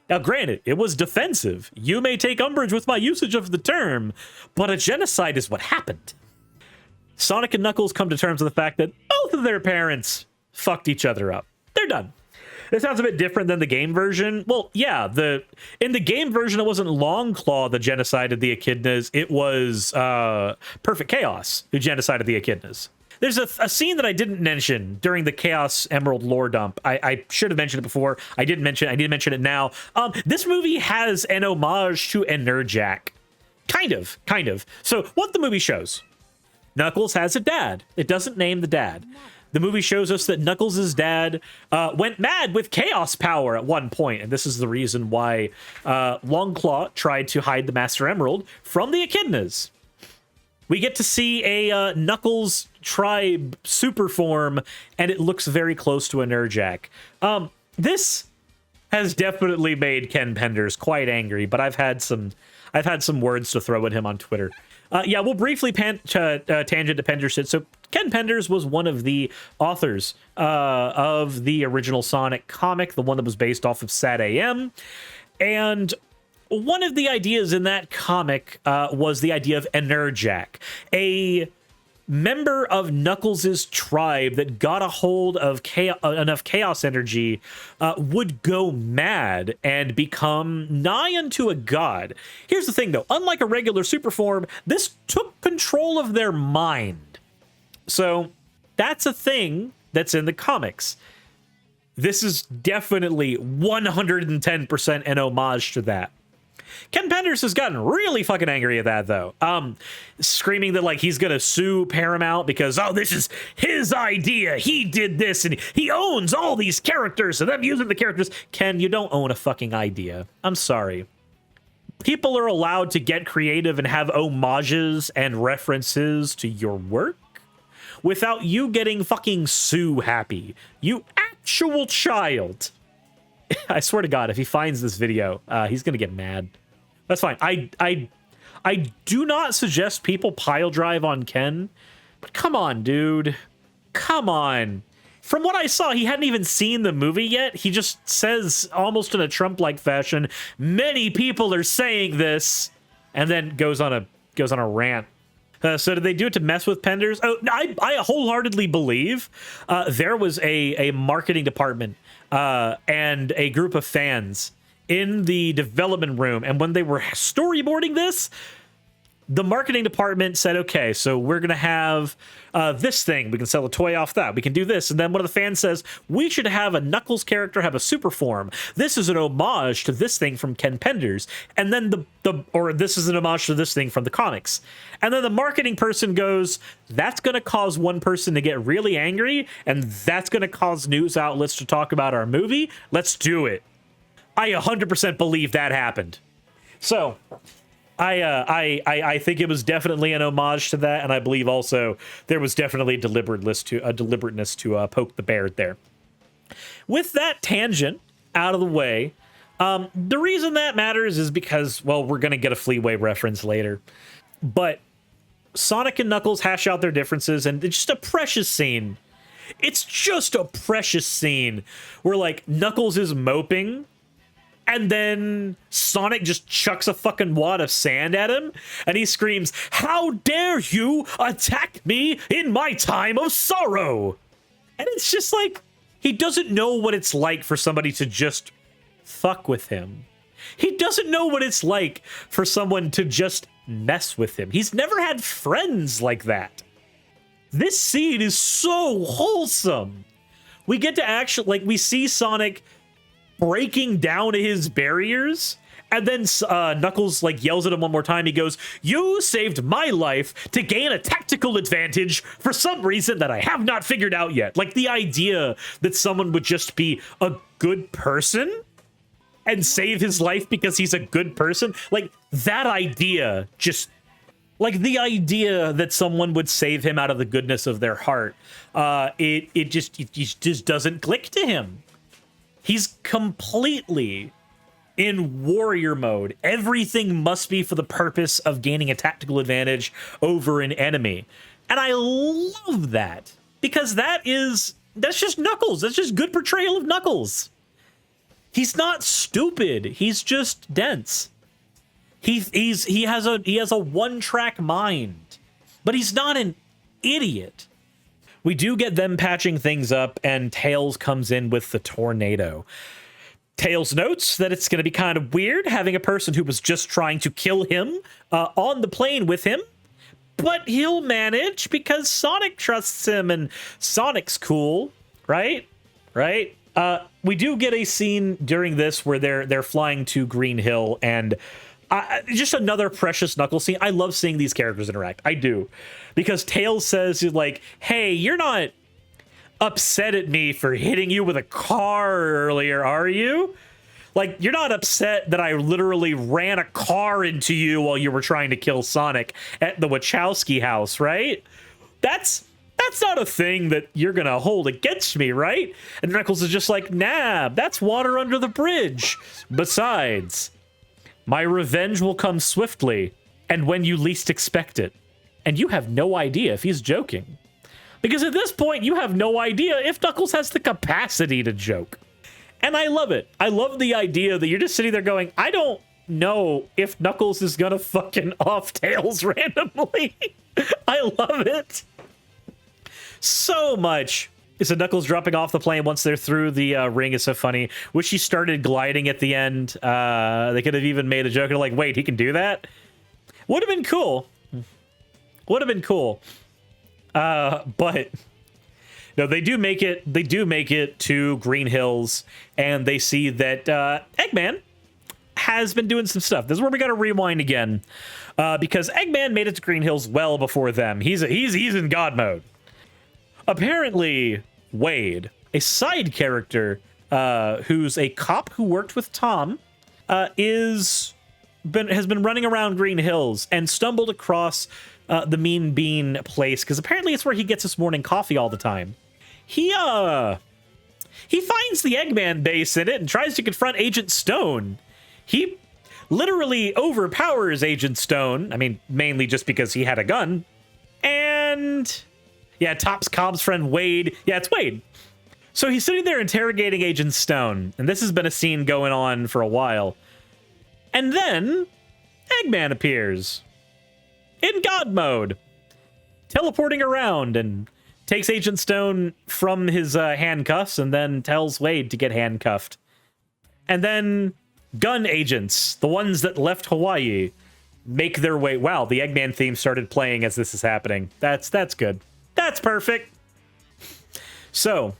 Now granted, it was defensive. You may take umbrage with my usage of the term, but a genocide is what happened. Sonic and Knuckles come to terms with the fact that both of their parents fucked each other up. They're done. It sounds a bit different than the game version. Well, yeah, in the game version, it wasn't Longclaw that genocided the Echidnas. It was Perfect Chaos who genocided the Echidnas. There's a scene that I didn't mention during the Chaos Emerald lore dump. I should have mentioned it before. I did mention it now. This movie has an homage to Enerjack. Kind of. So what the movie shows, Knuckles has a dad. It doesn't name the dad. The movie shows us that Knuckles' dad went mad with chaos power at one point, and this is the reason why Longclaw tried to hide the Master Emerald from the Echidnas. We get to see a Knuckles tribe super form, and it looks very close to a Nerjack. This has definitely made Ken Penders quite angry, but I've had some words to throw at him on Twitter. Yeah, we'll briefly tangent to Penders shit. So Ken Penders was one of the authors of the original Sonic comic, the one that was based off of Sad AM. And one of the ideas in that comic was the idea of Enerjack, a member of Knuckles' tribe that got a hold of enough chaos energy would go mad and become nigh unto a god. Here's the thing, though. Unlike a regular super form, this took control of their mind. So that's a thing that's in the comics. This is definitely 110% an homage to that. Ken Penders has gotten really fucking angry at that, though. Screaming that, like, he's gonna sue Paramount because, oh, this is his idea. He did this, and he owns all these characters, and them using the characters. Ken, you don't own a fucking idea. I'm sorry. People are allowed to get creative and have homages and references to your work without you getting fucking sue happy. You actual child. I swear to God, if he finds this video, he's gonna get mad. That's fine. I do not suggest people pile drive on Ken, but come on, dude. Come on. From what I saw, he hadn't even seen the movie yet. He just says, almost in a Trump-like fashion, many people are saying this, and then goes on a rant. So did they do it to mess with Penders? Oh, I wholeheartily believe there was a marketing department and a group of fans in the development room. And when they were storyboarding this, the marketing department said, okay, so we're going to have this thing. We can sell a toy off that. We can do this. And then one of the fans says, we should have a Knuckles character have a super form. This is an homage to this thing from Ken Penders. And then or this is an homage to this thing from the comics. And then the marketing person goes, that's going to cause one person to get really angry. And that's going to cause news outlets to talk about our movie. Let's do it. I 100% believe that happened. So I think it was definitely an homage to that, and I believe also there was definitely a deliberateness to poke the bear there. With that tangent out of the way, the reason that matters is because, well, we're going to get a Fleetway reference later, but Sonic and Knuckles hash out their differences, and it's just a precious scene. It's just a precious scene where, like, Knuckles is moping, and then Sonic just chucks a fucking wad of sand at him, and he screams, "How dare you attack me in my time of sorrow?" And it's just like, he doesn't know what it's like for somebody to just fuck with him. He doesn't know what it's like for someone to just mess with him. He's never had friends like that. This scene is so wholesome. We get to actually, like, we see Sonic breaking down his barriers, and then Knuckles, like, yells at him one more time. He goes, "You saved my life to gain a tactical advantage for some reason that I have not figured out yet." Like, the idea that someone would just be a good person and save his life because he's a good person, like, that idea just, like, the idea that someone would save him out of the goodness of their heart, it just doesn't click to him. He's completely in warrior mode. Everything must be for the purpose of gaining a tactical advantage over an enemy. And I love that, because that's just Knuckles. That's just good portrayal of Knuckles. He's not stupid. He's just dense. He has a one-track mind, but he's not an idiot. We do get them patching things up, and Tails comes in with the tornado. Tails notes that it's going to be kind of weird having a person who was just trying to kill him on the plane with him, but he'll manage because Sonic trusts him, and Sonic's cool, right? Right? We do get a scene during this where they're flying to Green Hill, and just another precious Knuckles scene. I love seeing these characters interact. I do. Because Tails says, like, "Hey, you're not upset at me for hitting you with a car earlier, are you? Like, you're not upset that I literally ran a car into you while you were trying to kill Sonic at the Wachowski house, right? That's not a thing that you're going to hold against me, right?" And Knuckles is just like, "Nah, that's water under the bridge. Besides, my revenge will come swiftly. and when you least expect it. And you have no idea if he's joking. Because at this point, you have no idea if Knuckles has the capacity to joke. And I love it. I love the idea that you're just sitting there going, I don't know if Knuckles is gonna fucking off Tails randomly. I love it so much. So Knuckles dropping off the plane once they're through the ring is so funny. Wish he started gliding at the end. They could have even made a joke of like, wait, he can do that? Would have been cool. Would have been cool. But no, they do make it. They do make it to Green Hills, and they see that Eggman has been doing some stuff. This is where we got to rewind again, because Eggman made it to Green Hills well before them. He's in God mode. Apparently, Wade, a side character who's a cop who worked with Tom, has been running around Green Hills and stumbled across the Mean Bean place, because apparently it's where he gets his morning coffee all the time. He finds the Eggman base in it and tries to confront Agent Stone. He literally overpowers Agent Stone. I mean, mainly just because he had a gun. And yeah, Top's Cobb's friend Wade. Yeah, it's Wade. So he's sitting there interrogating Agent Stone, and this has been a scene going on for a while. And then Eggman appears in God mode, teleporting around, and takes Agent Stone from his handcuffs and then tells Wade to get handcuffed. And then gun agents, the ones that left Hawaii, make their way. Wow, the Eggman theme started playing as this is happening. That's good. That's perfect. So,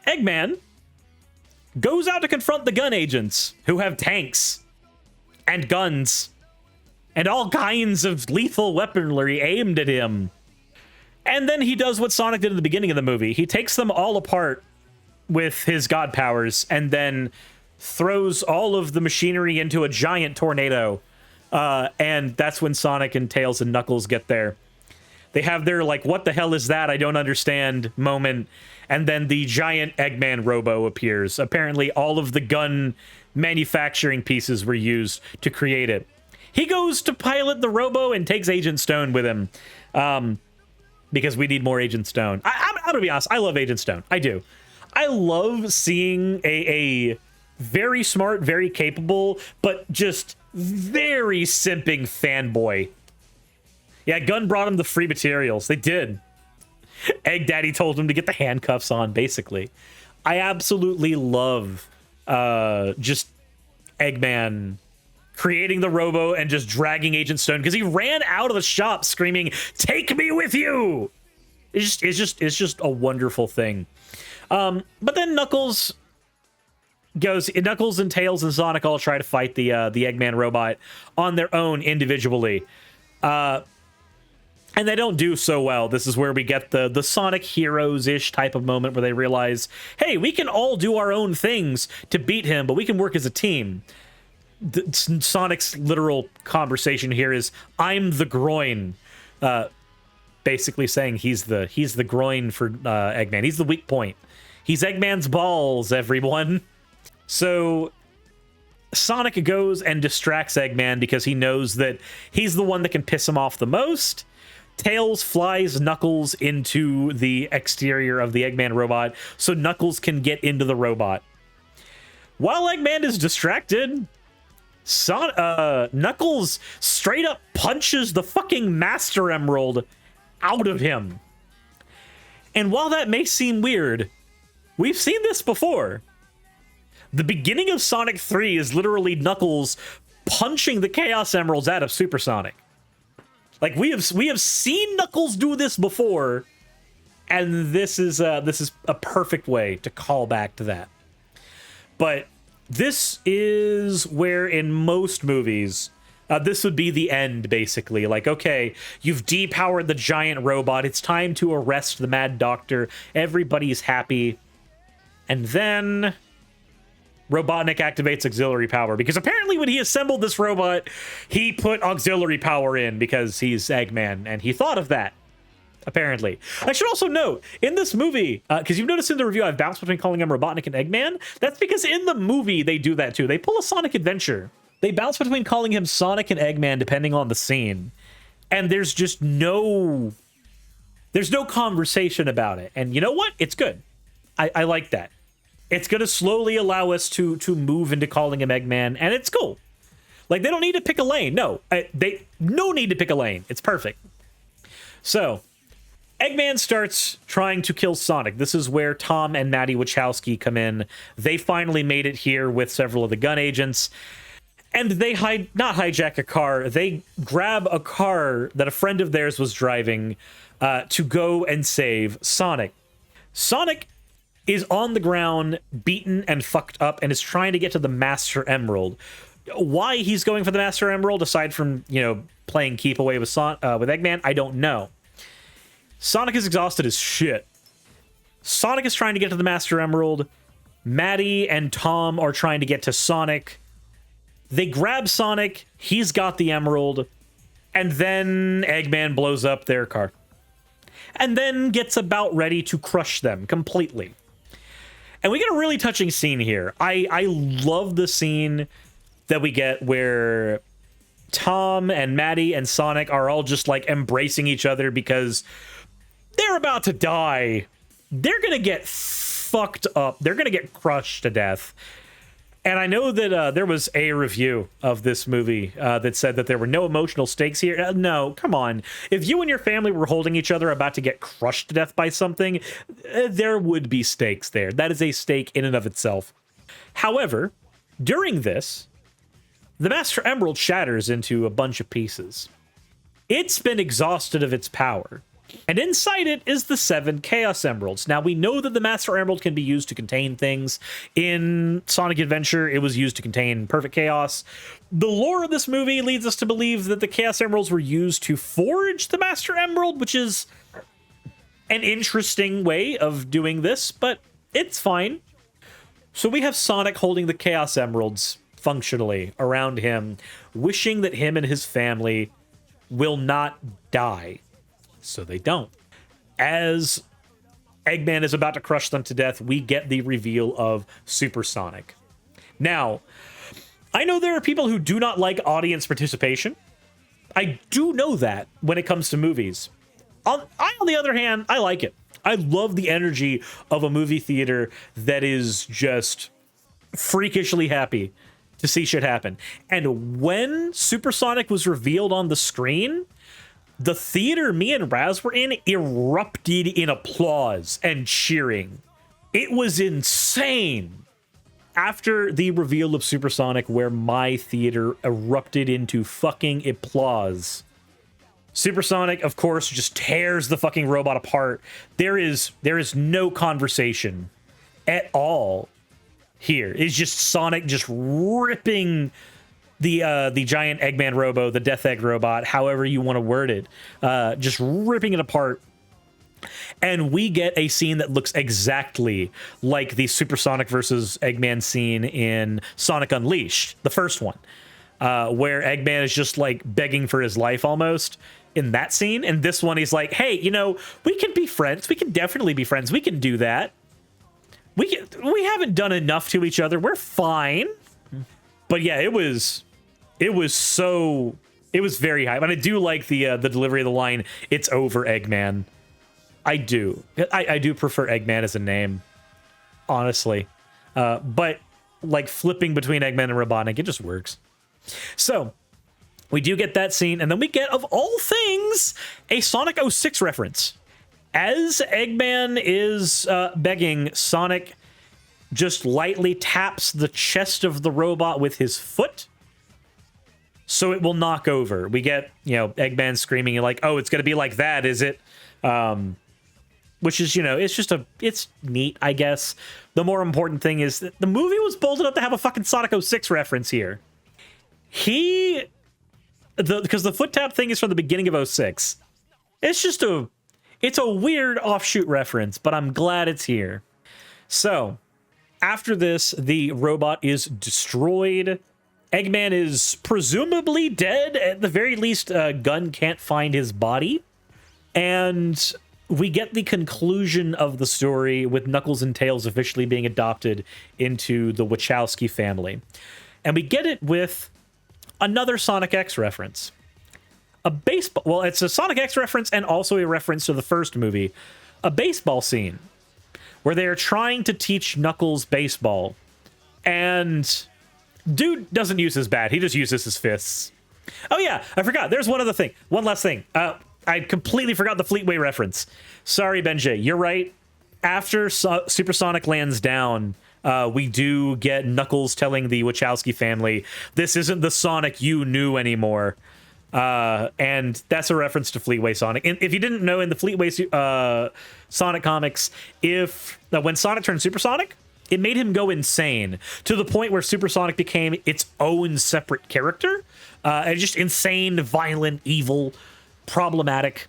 Eggman goes out to confront the gun agents who have tanks and guns and all kinds of lethal weaponry aimed at him. And then he does what Sonic did in the beginning of the movie. He takes them all apart with his god powers and then throws all of the machinery into a giant tornado. And that's when Sonic and Tails and Knuckles get there. They have their, like, what the hell is that? I don't understand moment. And then the giant Eggman Robo appears. Apparently, all of the gun manufacturing pieces were used to create it. He goes to pilot the Robo and takes Agent Stone with him. Because we need more Agent Stone. I'm gonna be honest, I love Agent Stone. I do. I love seeing a very smart, very capable, but just very simping fanboy. Yeah, Gun brought him the free materials. They did. Egg Daddy told him to get the handcuffs on, basically. I absolutely love just Eggman creating the Robo and just dragging Agent Stone, because he ran out of the shop screaming, "Take me with you!" It's just a wonderful thing. But then Knuckles and Tails and Sonic all try to fight the Eggman robot on their own individually. And they don't do so well. This is where we get the Sonic Heroes-ish type of moment where they realize, hey, we can all do our own things to beat him, but we can work as a team. Sonic's literal conversation here is, I'm the groin. Basically saying he's the groin for Eggman. He's the weak point. He's Eggman's balls, everyone. So Sonic goes and distracts Eggman because he knows that he's the one that can piss him off the most. Tails flies Knuckles into the exterior of the Eggman robot so Knuckles can get into the robot. While Eggman is distracted, Knuckles straight up punches the fucking Master Emerald out of him. And while that may seem weird, we've seen this before. The beginning of Sonic 3 is literally Knuckles punching the Chaos Emeralds out of Super Sonic. Like, we have seen Knuckles do this before, and this is a perfect way to call back to that. But this is where in most movies, this would be the end, basically. Like, okay, you've depowered the giant robot. It's time to arrest the Mad Doctor. Everybody's happy. And then Robotnik activates auxiliary power, because apparently when he assembled this robot, he put auxiliary power in because he's Eggman, and he thought of that, apparently. I should also note, in this movie, because you've noticed in the review I've bounced between calling him Robotnik and Eggman, that's because in the movie they do that too. They pull a Sonic Adventure They bounce between calling him Sonic and Eggman depending on the scene. And there's just no conversation about it. And you know what? It's good. I like that. It's going to slowly allow us to move into calling him Eggman, and it's cool. Like, they don't need to pick a lane. No, no need to pick a lane. It's perfect. So, Eggman starts trying to kill Sonic. This is where Tom and Maddie Wachowski come in. They finally made it here with several of the gun agents. And they not hijack a car. They grab a car that a friend of theirs was driving to go and save Sonic. Sonic is on the ground, beaten and fucked up, and is trying to get to the Master Emerald. Why he's going for the Master Emerald, aside from, playing keep away with Eggman, I don't know. Sonic is exhausted as shit. Sonic is trying to get to the Master Emerald. Maddie and Tom are trying to get to Sonic. They grab Sonic, he's got the Emerald, and then Eggman blows up their car. And then gets about ready to crush them completely. And we get a really touching scene here. I love the scene that we get where Tom and Maddie and Sonic are all just like embracing each other because they're about to die. They're going to get fucked up. They're going to get crushed to death. And I know that there was a review of this movie that said that there were no emotional stakes here. No, come on. If you and your family were holding each other about to get crushed to death by something, there would be stakes there. That is a stake in and of itself. However, during this, the Master Emerald shatters into a bunch of pieces. It's been exhausted of its power. And inside it is the 7 Chaos Emeralds. Now, we know that the Master Emerald can be used to contain things. In Sonic Adventure, it was used to contain Perfect Chaos. The lore of this movie leads us to believe that the Chaos Emeralds were used to forge the Master Emerald, which is an interesting way of doing this, but it's fine. So we have Sonic holding the Chaos Emeralds functionally around him, wishing that him and his family will not die. So they don't. As Eggman is about to crush them to death, we get the reveal of Super Sonic. Now, I know there are people who do not like audience participation. I do know that when it comes to movies. On the other hand, I like it. I love the energy of a movie theater that is just freakishly happy to see shit happen. And when Super Sonic was revealed on the screen, the theater me and Raz were in erupted in applause and cheering. It was insane. After the reveal of Super Sonic, where my theater erupted into fucking applause, Super Sonic, of course, just tears the fucking robot apart. There is no conversation at all here. It's just Sonic just ripping the giant Eggman Robo, the Death Egg robot, however you want to word it, just ripping it apart. And we get a scene that looks exactly like the Super Sonic versus Eggman scene in Sonic Unleashed, the first one, where Eggman is just like begging for his life almost in that scene. And this one, he's like, hey, we can be friends. We can definitely be friends. We can do that. We haven't done enough to each other. We're fine. But yeah, it was very hype. And I do like the delivery of the line, "It's over, Eggman." I do prefer Eggman as a name, honestly. But like flipping between Eggman and Robotnik, it just works. So we do get that scene, and then we get, of all things, a Sonic 06 reference. As Eggman is begging, Sonic just lightly taps the chest of the robot with his foot so it will knock over. We get, Eggman screaming like, oh, it's going to be like that, is it? Which is, it's neat, I guess. The more important thing is that the movie was bold enough to have a fucking Sonic 06 reference here. Because the foot tap thing is from the beginning of 06. It's a weird offshoot reference, but I'm glad it's here. So, after this, the robot is destroyed. Eggman is presumably dead. At the very least, Gunn can't find his body. And we get the conclusion of the story with Knuckles and Tails officially being adopted into the Wachowski family. And we get it with Another Sonic X reference. A baseball... Well, it's a Sonic X reference and also a reference to the first movie. A baseball scene where they are trying to teach Knuckles baseball. And dude doesn't use his bat. He just uses his fists. Oh, yeah. I forgot. There's one other thing. One last thing. I completely forgot the Fleetway reference. Sorry, Benji. You're right. After Supersonic lands down, we do get Knuckles telling the Wachowski family, this isn't the Sonic you knew anymore. And that's a reference to Fleetway Sonic. And if you didn't know, in the Fleetway Sonic comics, when Sonic turned Supersonic, it made him go insane to the point where Supersonic became its own separate character. And just insane, violent, evil, problematic.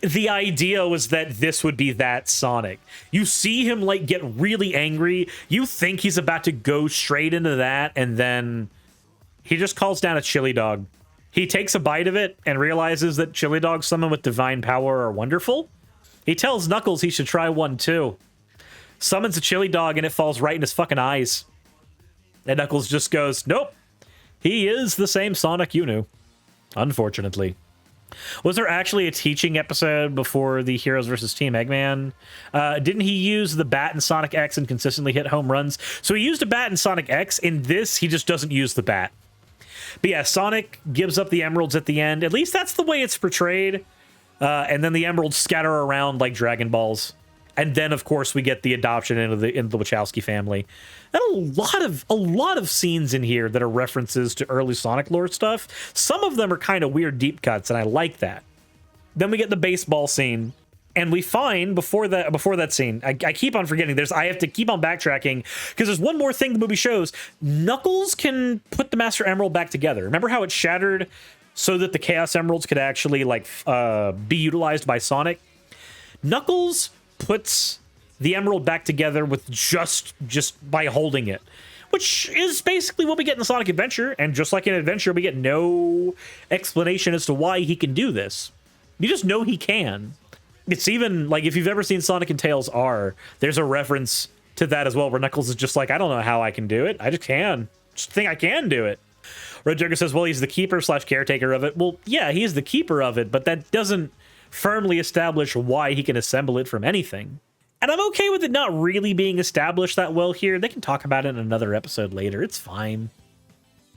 The idea was that this would be that Sonic. You see him like get really angry. You think he's about to go straight into that, and then he just calls down a chili dog. He takes a bite of it and realizes that chili dogs, someone with divine power, are wonderful. He tells Knuckles he should try one too. Summons a chili dog and it falls right in his fucking eyes. And Knuckles just goes, nope. He is the same Sonic you knew. Unfortunately. Was there actually a teaching episode before the Heroes vs. Team Eggman? Didn't he use the bat in Sonic X and consistently hit home runs? So he used a bat in Sonic X. In this, he just doesn't use the bat. But yeah, Sonic gives up the emeralds at the end. At least that's the way it's portrayed. And then the emeralds scatter around like Dragon Balls. And then, of course, we get the adoption into the Wachowski family. And a lot of scenes in here that are references to early Sonic lore stuff. Some of them are kind of weird deep cuts, and I like that. Then we get the baseball scene, and we find before that scene, I keep on forgetting. I have to keep on backtracking because there's one more thing the movie shows. Knuckles can put the Master Emerald back together. Remember how it shattered so that the Chaos Emeralds could actually be utilized by Sonic? Knuckles puts the emerald back together with just by holding it, which is basically what we get in Sonic Adventure. And just like in Adventure, we get no explanation as to why he can do this. You just know he can. It's even like, if you've ever seen Sonic and Tails R, there's a reference to that as well, where Knuckles is just like, I don't know how I can do it. I just can. Just think I can do it. Red Joker says, well, he's the keeper / caretaker of it. Well, yeah, he's the keeper of it, but that doesn't firmly establish why he can assemble it from anything. And I'm okay with it not really being established that well here. They can talk about it in another episode later. It's fine.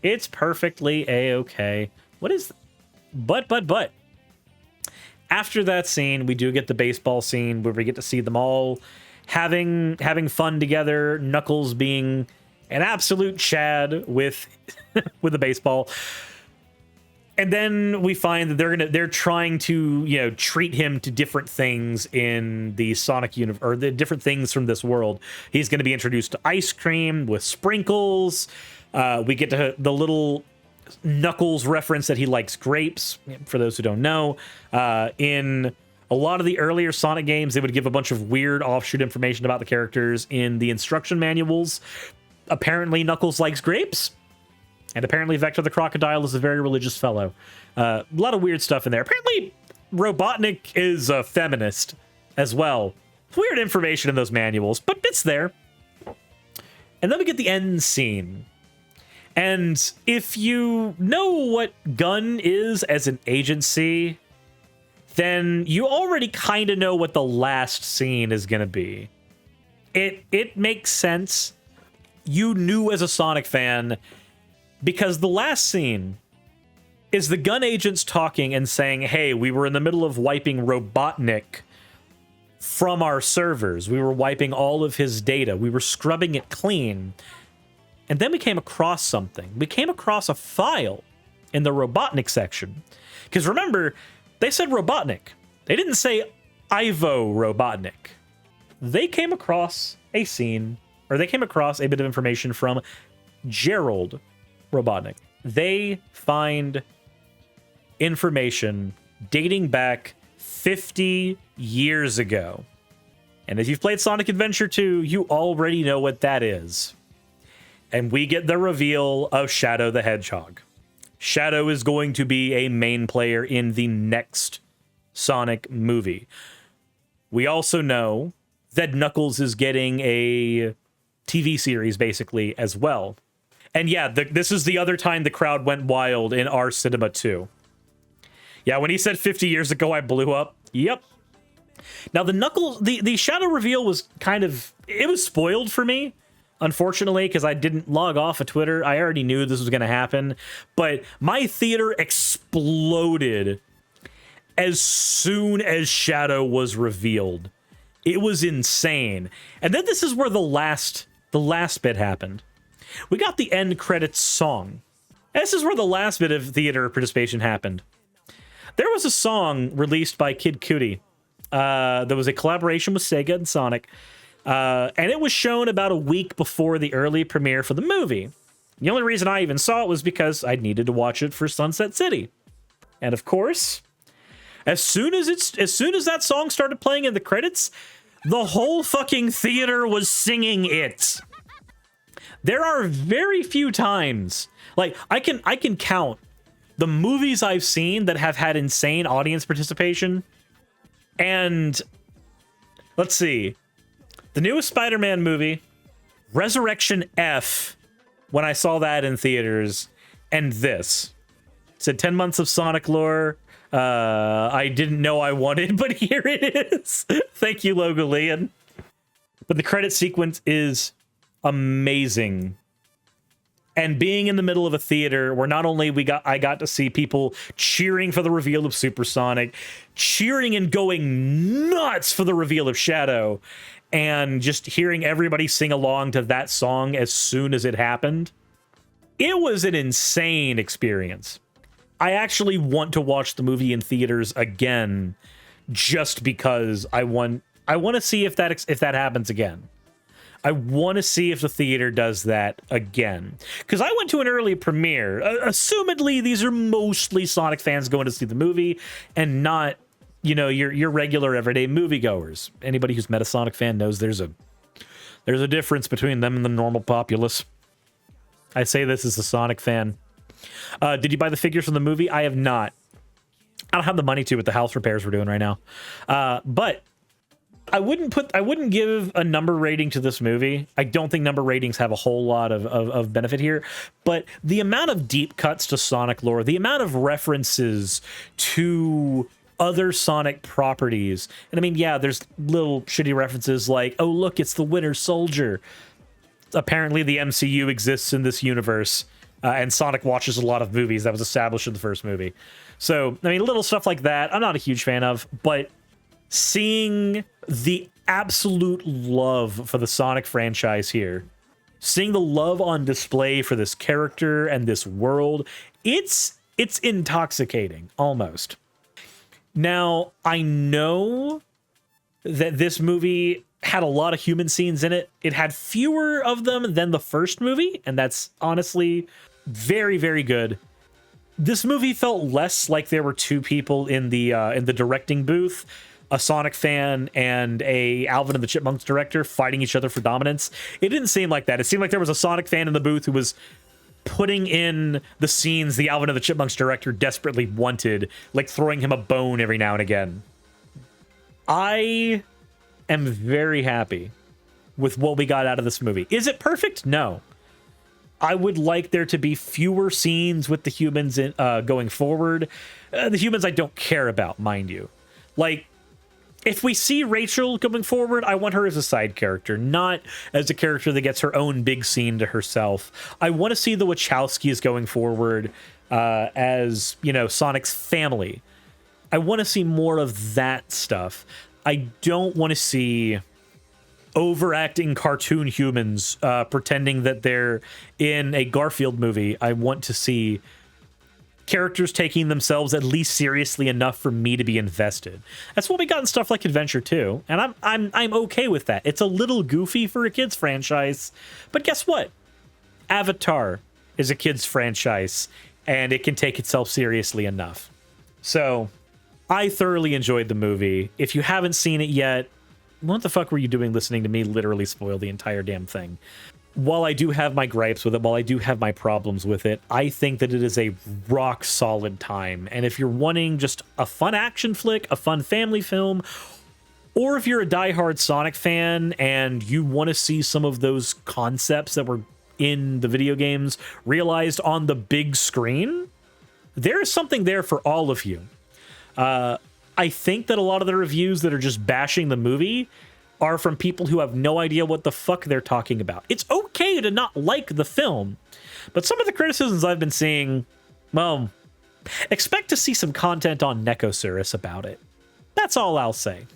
It's perfectly a-okay. What is... But. After that scene, we do get the baseball scene where we get to see them all having fun together. Knuckles being an absolute Chad with the baseball. And then we find that they're trying to, treat him to different things in the Sonic universe, or the different things from this world. He's going to be introduced to ice cream with sprinkles. We get to the little Knuckles reference that he likes grapes, for those who don't know. In a lot of the earlier Sonic games, they would give a bunch of weird offshoot information about the characters in the instruction manuals. Apparently, Knuckles likes grapes. And apparently Vector the Crocodile is a very religious fellow. A lot of weird stuff in there. Apparently Robotnik is a feminist as well. Weird information in those manuals, but it's there. And then we get the end scene. And if you know what Gun is as an agency, then you already kind of know what the last scene is going to be. It makes sense. You knew as a Sonic fan, because the last scene is the Gun agents talking and saying, hey, we were in the middle of wiping Robotnik from our servers. We were wiping all of his data. We were scrubbing it clean. And then we came across something. We came across a file in the Robotnik section. Because remember, they said Robotnik. They didn't say Ivo Robotnik. They came across a scene, or they came across a bit of information from Gerald Robotnik. They find information dating back 50 years ago. And if you've played Sonic Adventure 2, you already know what that is. And we get the reveal of Shadow the Hedgehog. Shadow is going to be a main player in the next Sonic movie. We also know that Knuckles is getting a TV series, basically, as well. And yeah, this is the other time the crowd went wild in our cinema too. Yeah, when he said 50 years ago, I blew up. Yep. Now the shadow reveal was kind of, it was spoiled for me, unfortunately, because I didn't log off of Twitter. I already knew this was going to happen, but my theater exploded as soon as Shadow was revealed. It was insane. And then this is where the last bit happened. We got the end credits song. This is where the last bit of theater participation happened. There was a song released by Kid Cudi. There was a collaboration with Sega and Sonic. And it was shown about a week before the early premiere for the movie. The only reason I even saw it was because I needed to watch it for Sunset City. And of course, as soon as that song started playing in the credits, the whole fucking theater was singing it. There are very few times, like I can count the movies I've seen that have had insane audience participation. And let's see, the newest Spider-Man movie, Resurrection F, when I saw that in theaters, and this. It said 10 months of Sonic lore. I didn't know I wanted, but here it is. Thank you, Logolian. But the credit sequence is amazing. And being in the middle of a theater where not only I got to see people cheering for the reveal of Supersonic, cheering and going nuts for the reveal of Shadow, and just hearing everybody sing along to that song as soon as it happened, it was an insane experience. I actually want to watch the movie in theaters again, just because I want to see if that happens again. I want to see if the theater does that again. Because I went to an early premiere. Assumedly, these are mostly Sonic fans going to see the movie, and not, your regular everyday moviegoers. Anybody who's met a Sonic fan knows there's a difference between them and the normal populace. I say this as a Sonic fan. Did you buy the figures from the movie? I have not. I don't have the money to with the house repairs we're doing right now. But I wouldn't give a number rating to this movie. I don't think number ratings have a whole lot of benefit here, but the amount of deep cuts to Sonic lore, the amount of references to other Sonic properties, and I mean, yeah, there's little shitty references like, oh, look, it's the Winter Soldier. Apparently the MCU exists in this universe, and Sonic watches a lot of movies. That was established in the first movie. So, I mean, little stuff like that, I'm not a huge fan of, but seeing the absolute love for the Sonic franchise here, seeing the love on display for this character and this world, it's intoxicating, almost. Now, I know that this movie had a lot of human scenes in it. It had fewer of them than the first movie, and that's honestly very, very good. This movie felt less like there were two people in the directing booth, a Sonic fan and a Alvin and the Chipmunks director fighting each other for dominance. It didn't seem like that. It seemed like there was a Sonic fan in the booth who was putting in the scenes the Alvin and the Chipmunks director desperately wanted, like throwing him a bone every now and again. I am very happy with what we got out of this movie. Is it perfect? No. I would like there to be fewer scenes with the humans going forward. The humans I don't care about, mind you. Like, if we see Rachel going forward, I want her as a side character, not as a character that gets her own big scene to herself. I want to see the Wachowskis going forward as, Sonic's family. I want to see more of that stuff. I don't want to see overacting cartoon humans pretending that they're in a Garfield movie. I want to see characters taking themselves at least seriously enough for me to be invested. That's what we got in stuff like Adventure 2, and I'm okay with that. It's a little goofy for a kids franchise, but guess what? Avatar is a kids franchise, and it can take itself seriously enough. So I thoroughly enjoyed the movie. If you haven't seen it yet, what the fuck were you doing listening to me literally spoil the entire damn thing? While I do have my gripes with it, while I do have my problems with it, I think that it is a rock solid time. And if you're wanting just a fun action flick, a fun family film, or if you're a diehard Sonic fan and you want to see some of those concepts that were in the video games realized on the big screen, there is something there for all of you. I think that a lot of the reviews that are just bashing the movie are from people who have no idea what the fuck they're talking about. It's okay to not like the film, but some of the criticisms I've been seeing, well, expect to see some content on Suris about it. That's all I'll say.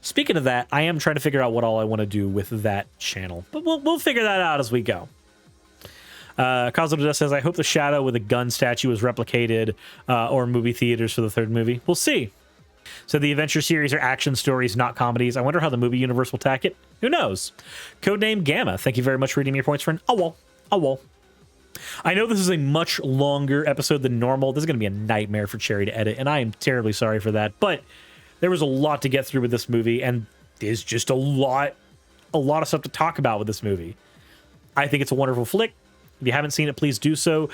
Speaking of that, I am trying to figure out what all I want to do with that channel, but we'll figure that out as we go. Cosmo says, I hope the shadow with a gun statue is replicated or movie theaters for the third movie. We'll see. So the adventure series are action stories, not comedies. I wonder how the movie universe will tack it. Who knows? Codename Gamma. Thank you very much for reading your points, friend. Oh, well. I know this is a much longer episode than normal. This is going to be a nightmare for Cherry to edit, and I am terribly sorry for that. But there was a lot to get through with this movie, and there's just a lot of stuff to talk about with this movie. I think it's a wonderful flick. If you haven't seen it, please do so.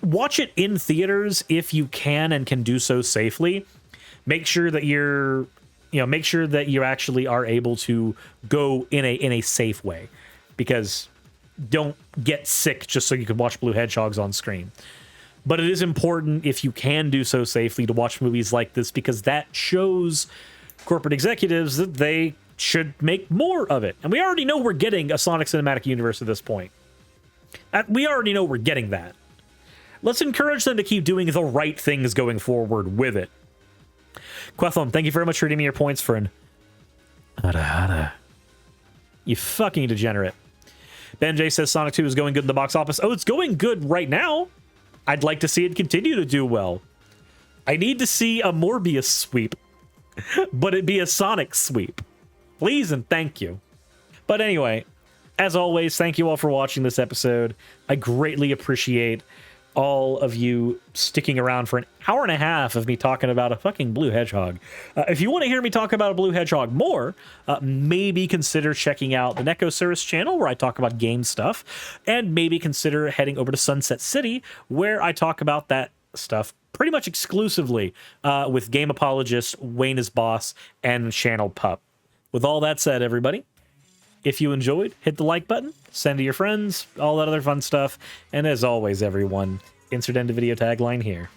Watch it in theaters if you can and can do so safely. Make sure that make sure that you actually are able to go in a safe way, because don't get sick just so you can watch blue hedgehogs on screen. But it is important, if you can do so safely, to watch movies like this, because that shows corporate executives that they should make more of it. And we already know we're getting a Sonic Cinematic Universe at this point. We already know we're getting that. Let's encourage them to keep doing the right things going forward with it. Quethum, thank you very much for reading me your points, friend. Hada. You fucking degenerate. Ben J says Sonic 2 is going good in the box office. Oh, it's going good right now. I'd like to see it continue to do well. I need to see a Morbius sweep, but it be a Sonic sweep. Please and thank you. But anyway, as always, thank you all for watching this episode. I greatly appreciate all of you sticking around for an hour and a half of me talking about a fucking blue hedgehog. If you want to hear me talk about a blue hedgehog more, maybe consider checking out the Suris channel, where I talk about game stuff, and maybe consider heading over to Sunset City, where I talk about that stuff pretty much exclusively with game apologist Wayne is Boss and Channel Pup. With all that said, everybody, if you enjoyed, hit the like button, send to your friends, all that other fun stuff. And as always, everyone, insert end of video tagline here.